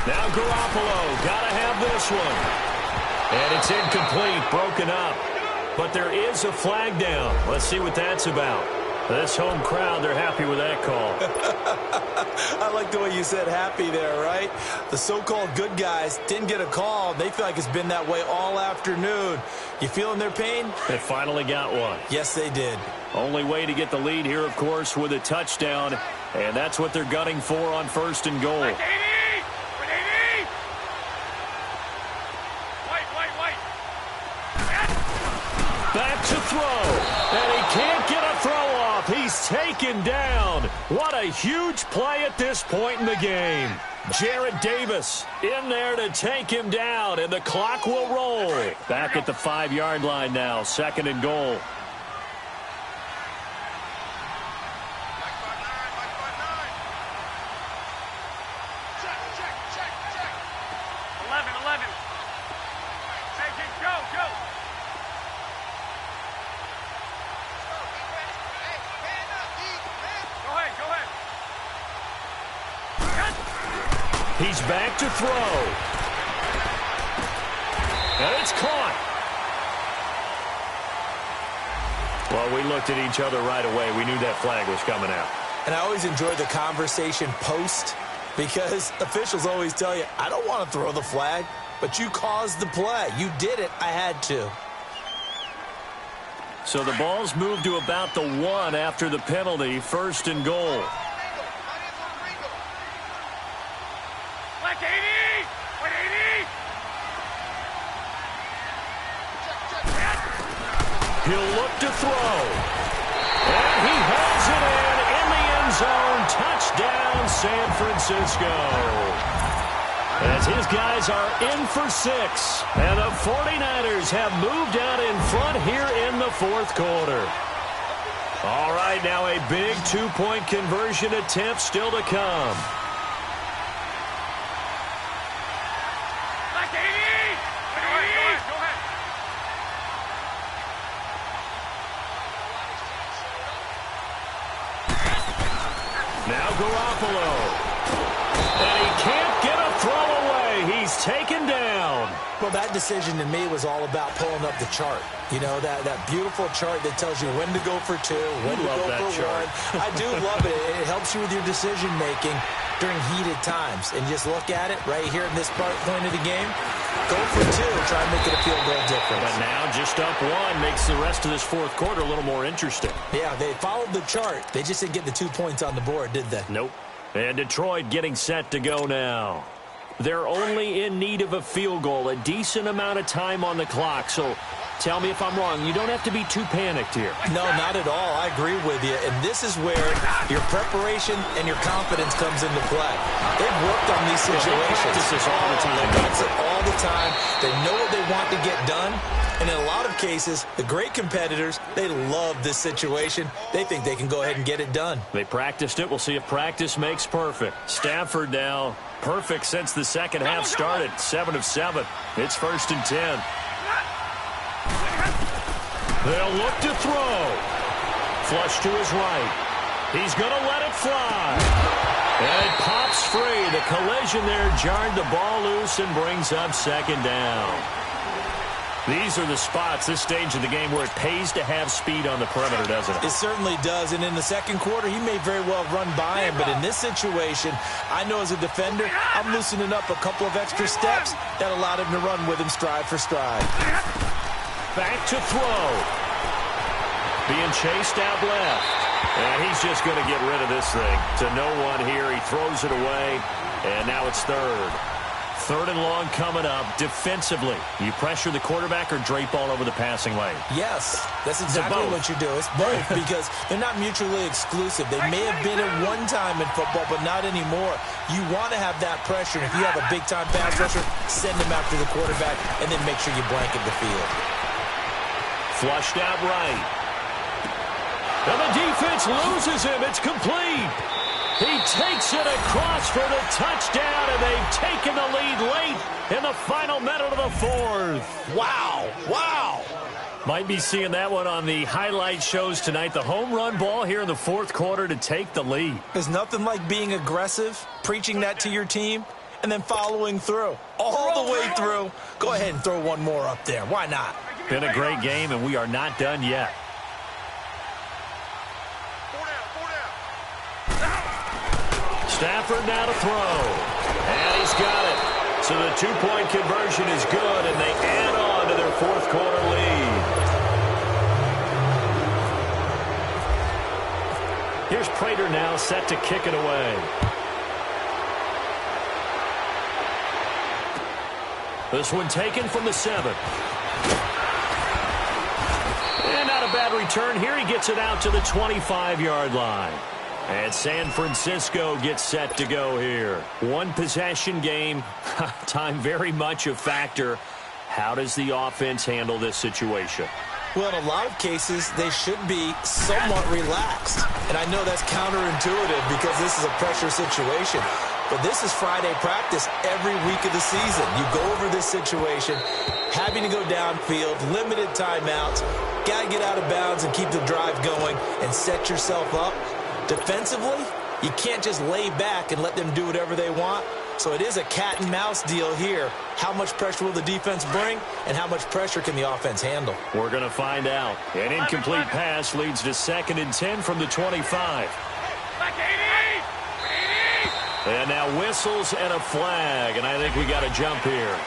Now Garoppolo, gotta have this one. And it's incomplete, broken up. But there is a flag down. Let's see what that's about. This home crowd, they're happy with that call. I like the way you said happy there, right? The so-called good guys didn't get a call. They feel like it's been that way all afternoon. You feeling their pain? They finally got one. Yes, they did. Only way to get the lead here, of course, with a touchdown. And that's what they're gunning for on 1st and goal. Wait. Back to throw. And he can't get a throw off. He's taken down. What a huge play at this point in the game. Jarrett Davis in there to take him down, and the clock will roll. Back at the 5-yard line now, 2nd and goal. He's back to throw. And it's caught. Well, we looked at each other right away. We knew that flag was coming out. And I always enjoy the conversation post because officials always tell you, I don't want to throw the flag, but you caused the play. You did it. I had to. So the ball's moved to about the 1 after the penalty, 1st and goal. He'll look to throw. And he holds it in the end zone. Touchdown, San Francisco. As his guys are in for 6. And the 49ers have moved out in front here in the 4th quarter. All right, now a big 2-point conversion attempt still to come. Now Garoppolo. And he can't get a throw away. He's taken down. Well, that decision to me was all about pulling up the chart. You know, that beautiful chart that tells you when to go for 2, when to go for 1. I do love it. It helps you with your decision-making during heated times. And just look at it right here in this point of the game. Go for 2, try and make it a field goal difference. But now just up 1 makes the rest of this 4th quarter a little more interesting. Yeah, they followed the chart. They just didn't get the 2 points on the board, did they? Nope. And Detroit getting set to go now. They're only in need of a field goal, a decent amount of time on the clock. So tell me if I'm wrong. You don't have to be too panicked here. No, not at all. I agree with you. And this is where your preparation and your confidence comes into play. They've worked on these situations. They practice this all the time. They practice it all the time. They know what they want to get done. And in a lot of cases, the great competitors, they love this situation. They think they can go ahead and get it done. They practiced it. We'll see if practice makes perfect. Stafford now perfect since the second half started. 7 of 7. It's 1st and 10. They'll look to throw. Flush to his right. He's going to let it fly. And it pops free. The collision there jarred the ball loose and brings up 2nd down. These are the spots, this stage of the game, where it pays to have speed on the perimeter, doesn't it? It certainly does. And in the 2nd quarter, he may very well run by him. But in this situation, I know as a defender, I'm loosening up a couple of extra steps that allowed him to run with him stride for stride. Back to throw. Being chased out left. And he's just going to get rid of this thing. To no one here. He throws it away. And now it's 3rd. 3rd and long coming up. Defensively, you pressure the quarterback or drape all over the passing lane? Yes, that's exactly what you do. It's both because they're not mutually exclusive. They may have been at one time in football, but not anymore. You want to have that pressure. And if you have a big-time pass rusher, send him after the quarterback and then make sure you blanket the field. Flushed out right. And the defense loses him. It's complete. He takes it across for the touchdown, and they've taken the lead late in the final minute of the 4th. Wow. Wow. Might be seeing that one on the highlight shows tonight. The home run ball here in the 4th quarter to take the lead. There's nothing like being aggressive, preaching that to your team, and then following through. All the way through. Go ahead and throw one more up there. Why not? Been a great game, and we are not done yet. Stafford now to throw. And he's got it. So the two-point conversion is good, and they add on to their fourth quarter lead. Here's Prater now set to kick it away. This one taken from the 7. And not a bad return here. He gets it out to the 25-yard line. And San Francisco gets set to go here. One possession game. Time very much a factor. How does the offense handle this situation? Well, in a lot of cases, they should be somewhat relaxed. And I know that's counterintuitive because this is a pressure situation. But this is Friday practice every week of the season. You go over this situation, having to go downfield, limited timeouts, got to get out of bounds and keep the drive going and set yourself up. Defensively, you can't just lay back and let them do whatever they want. So it is a cat and mouse deal here. How much pressure will the defense bring, and how much pressure can the offense handle? We're going to find out. An incomplete pass leads to 2nd and 10 from the 25. And now whistles and a flag, and I think we got a jump here.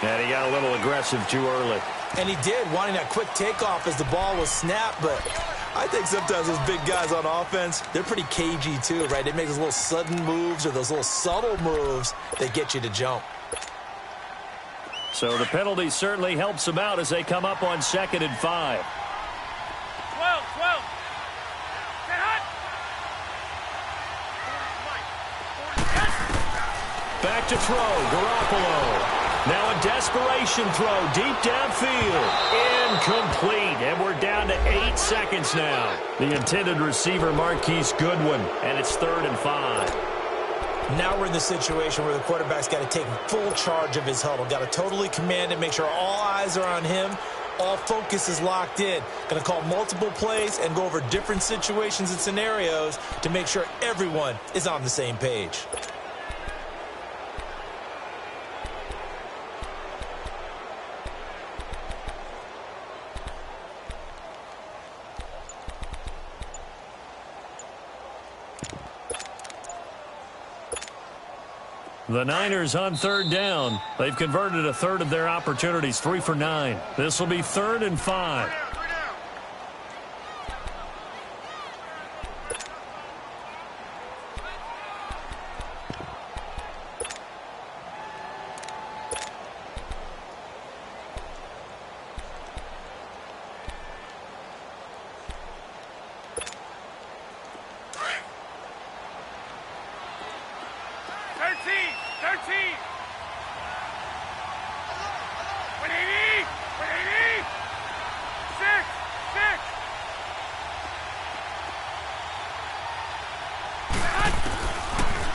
And he got a little aggressive too early. And he did, wanting that quick takeoff as the ball was snapped, but I think sometimes those big guys on offense, they're pretty cagey too, right? They make those little sudden moves or those little subtle moves that get you to jump. So the penalty certainly helps them out as they come up on 2nd and 5. 12. Get hot. Back to throw, Garoppolo. Now a desperation throw deep downfield. Incomplete. And we're down to 8 seconds now. The intended receiver, Marquise Goodwin. And it's 3rd and 5. Now we're in the situation where the quarterback's got to take full charge of his huddle. Got to totally command it, make sure all eyes are on him. All focus is locked in. Going to call multiple plays and go over different situations and scenarios to make sure everyone is on the same page. The Niners on 3rd down. They've converted a third of their opportunities, 3 for 9. This will be 3rd and 5.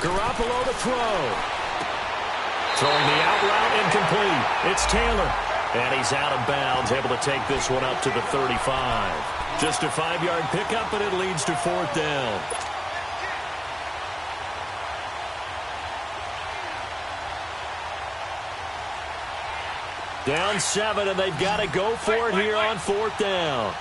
Garoppolo to throw. Throwing the out route incomplete. It's Taylor. And he's out of bounds, able to take this one up to the 35. Just a 5-yard pickup, and it leads to 4th down. Down 7, and they've got to go for it here on 4th down.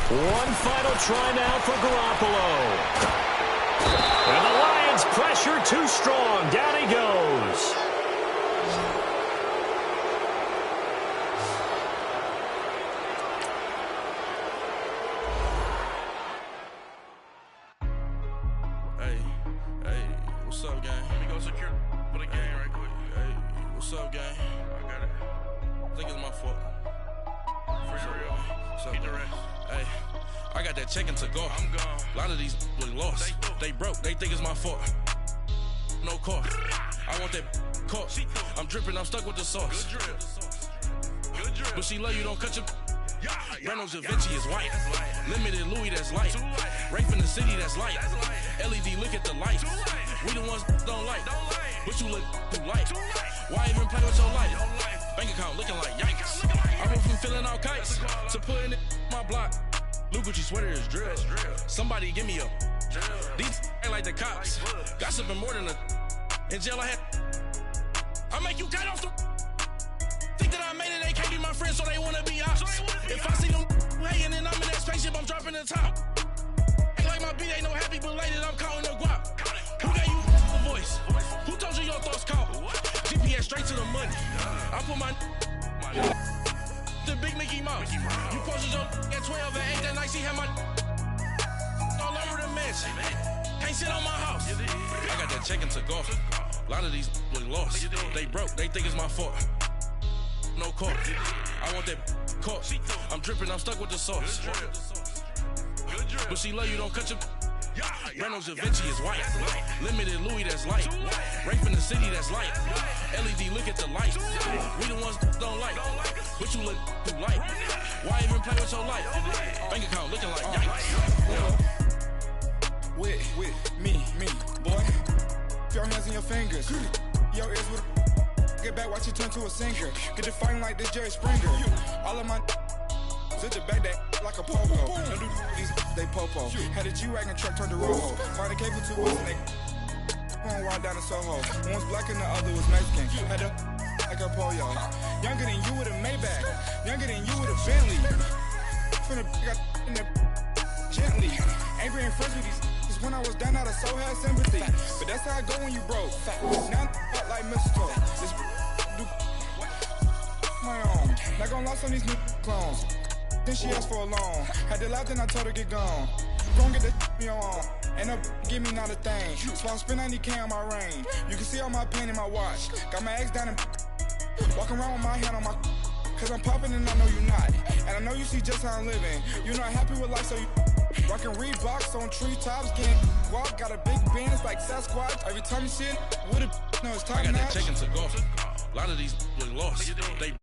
One final try now for Garoppolo. And the Lions pressure too strong. Down he goes. Hey, what's up, gang? Let me go secure for the game right quick. Hey, what's up, gang? I got it. I think it's my fault. For real. What's up, the rest. Hey, I got that check-in to go. I'm gone. A lot of these look lost. They broke. They think it's my fault. No car. I want that caught. I'm dripping. I'm stuck with the sauce. Good drip. But she love you. Don't cut your. Reynolds Da Vinci is white. Limited Louis, that's light. Rafe in the city, that's light. LED, look at the light. We the ones don't like. But you look too light. Why even play with your life? Bank account looking like yikes. I went from feeling all kites to putting it in my block. Blue Gucci sweater is drill. Somebody give me a. These ain't like the cops. Gossiping more than a. In jail I had. I make you cut off the. Think that I made it, they can't. They be my friends, so they wanna be ops. If I see them hating and I'm in that spaceship, I'm dropping the top. Ain't like my beat ain't no happy belated, I'm counting the guap. Who gave you a voice? Who told you your thoughts count? GPS straight to the money. I put my the big Mickey Mouse. You posted your at 12 and 8 that night, she had my all over the mansion. Can't sit on my house. I got that check into golf. A lot of these was lost. They broke, they think it's my fault. No court. I want that caught. I'm dripping, I'm stuck with the sauce. But she love you, don't cut your. Reynolds Da Vinci is white. Limited Louis, that's light. Rape in the city, that's light. LED, look at the light. We the ones don't like. But you look too light. Why even play with your life? Bank account looking like yikes. With me, boy. Your hands in your fingers. Your ears with get back, watch you turn to a singer. Get to fighting like this Jerry Springer. All of my sit the back that like a pogo. Don't do these they popo. Had a G-Wagon truck turned to Rojo. Find a cable to us and they going wild down in Soho. One was black and the other was Mexican. Had a like a pollo. Younger than you with a Maybach. Younger than you with a Bentley. From the got in the gently. Ain't being friends with these when I was down out of so had sympathy. But that's how I go when you broke. Now I'm like mistletoe. This do my own. Not gonna lost on these new clones. Then she asked for a loan. Had to laugh, then I told her get gone. Gon' get the me on. And up give me not a thing. So I spend 90K on my range. You can see all my pain in my watch. Got my ex down and walking around with my hand on my. Cause I'm popping and I know you not. And I know you see just how I'm living. You're not happy with life, so you rockin' Reeboks on treetops, getting walk. Got a big band, it's like Sasquatch. Every time you see it, with it, no, it's top I got notch. that check into golf. A lot of these was lost. They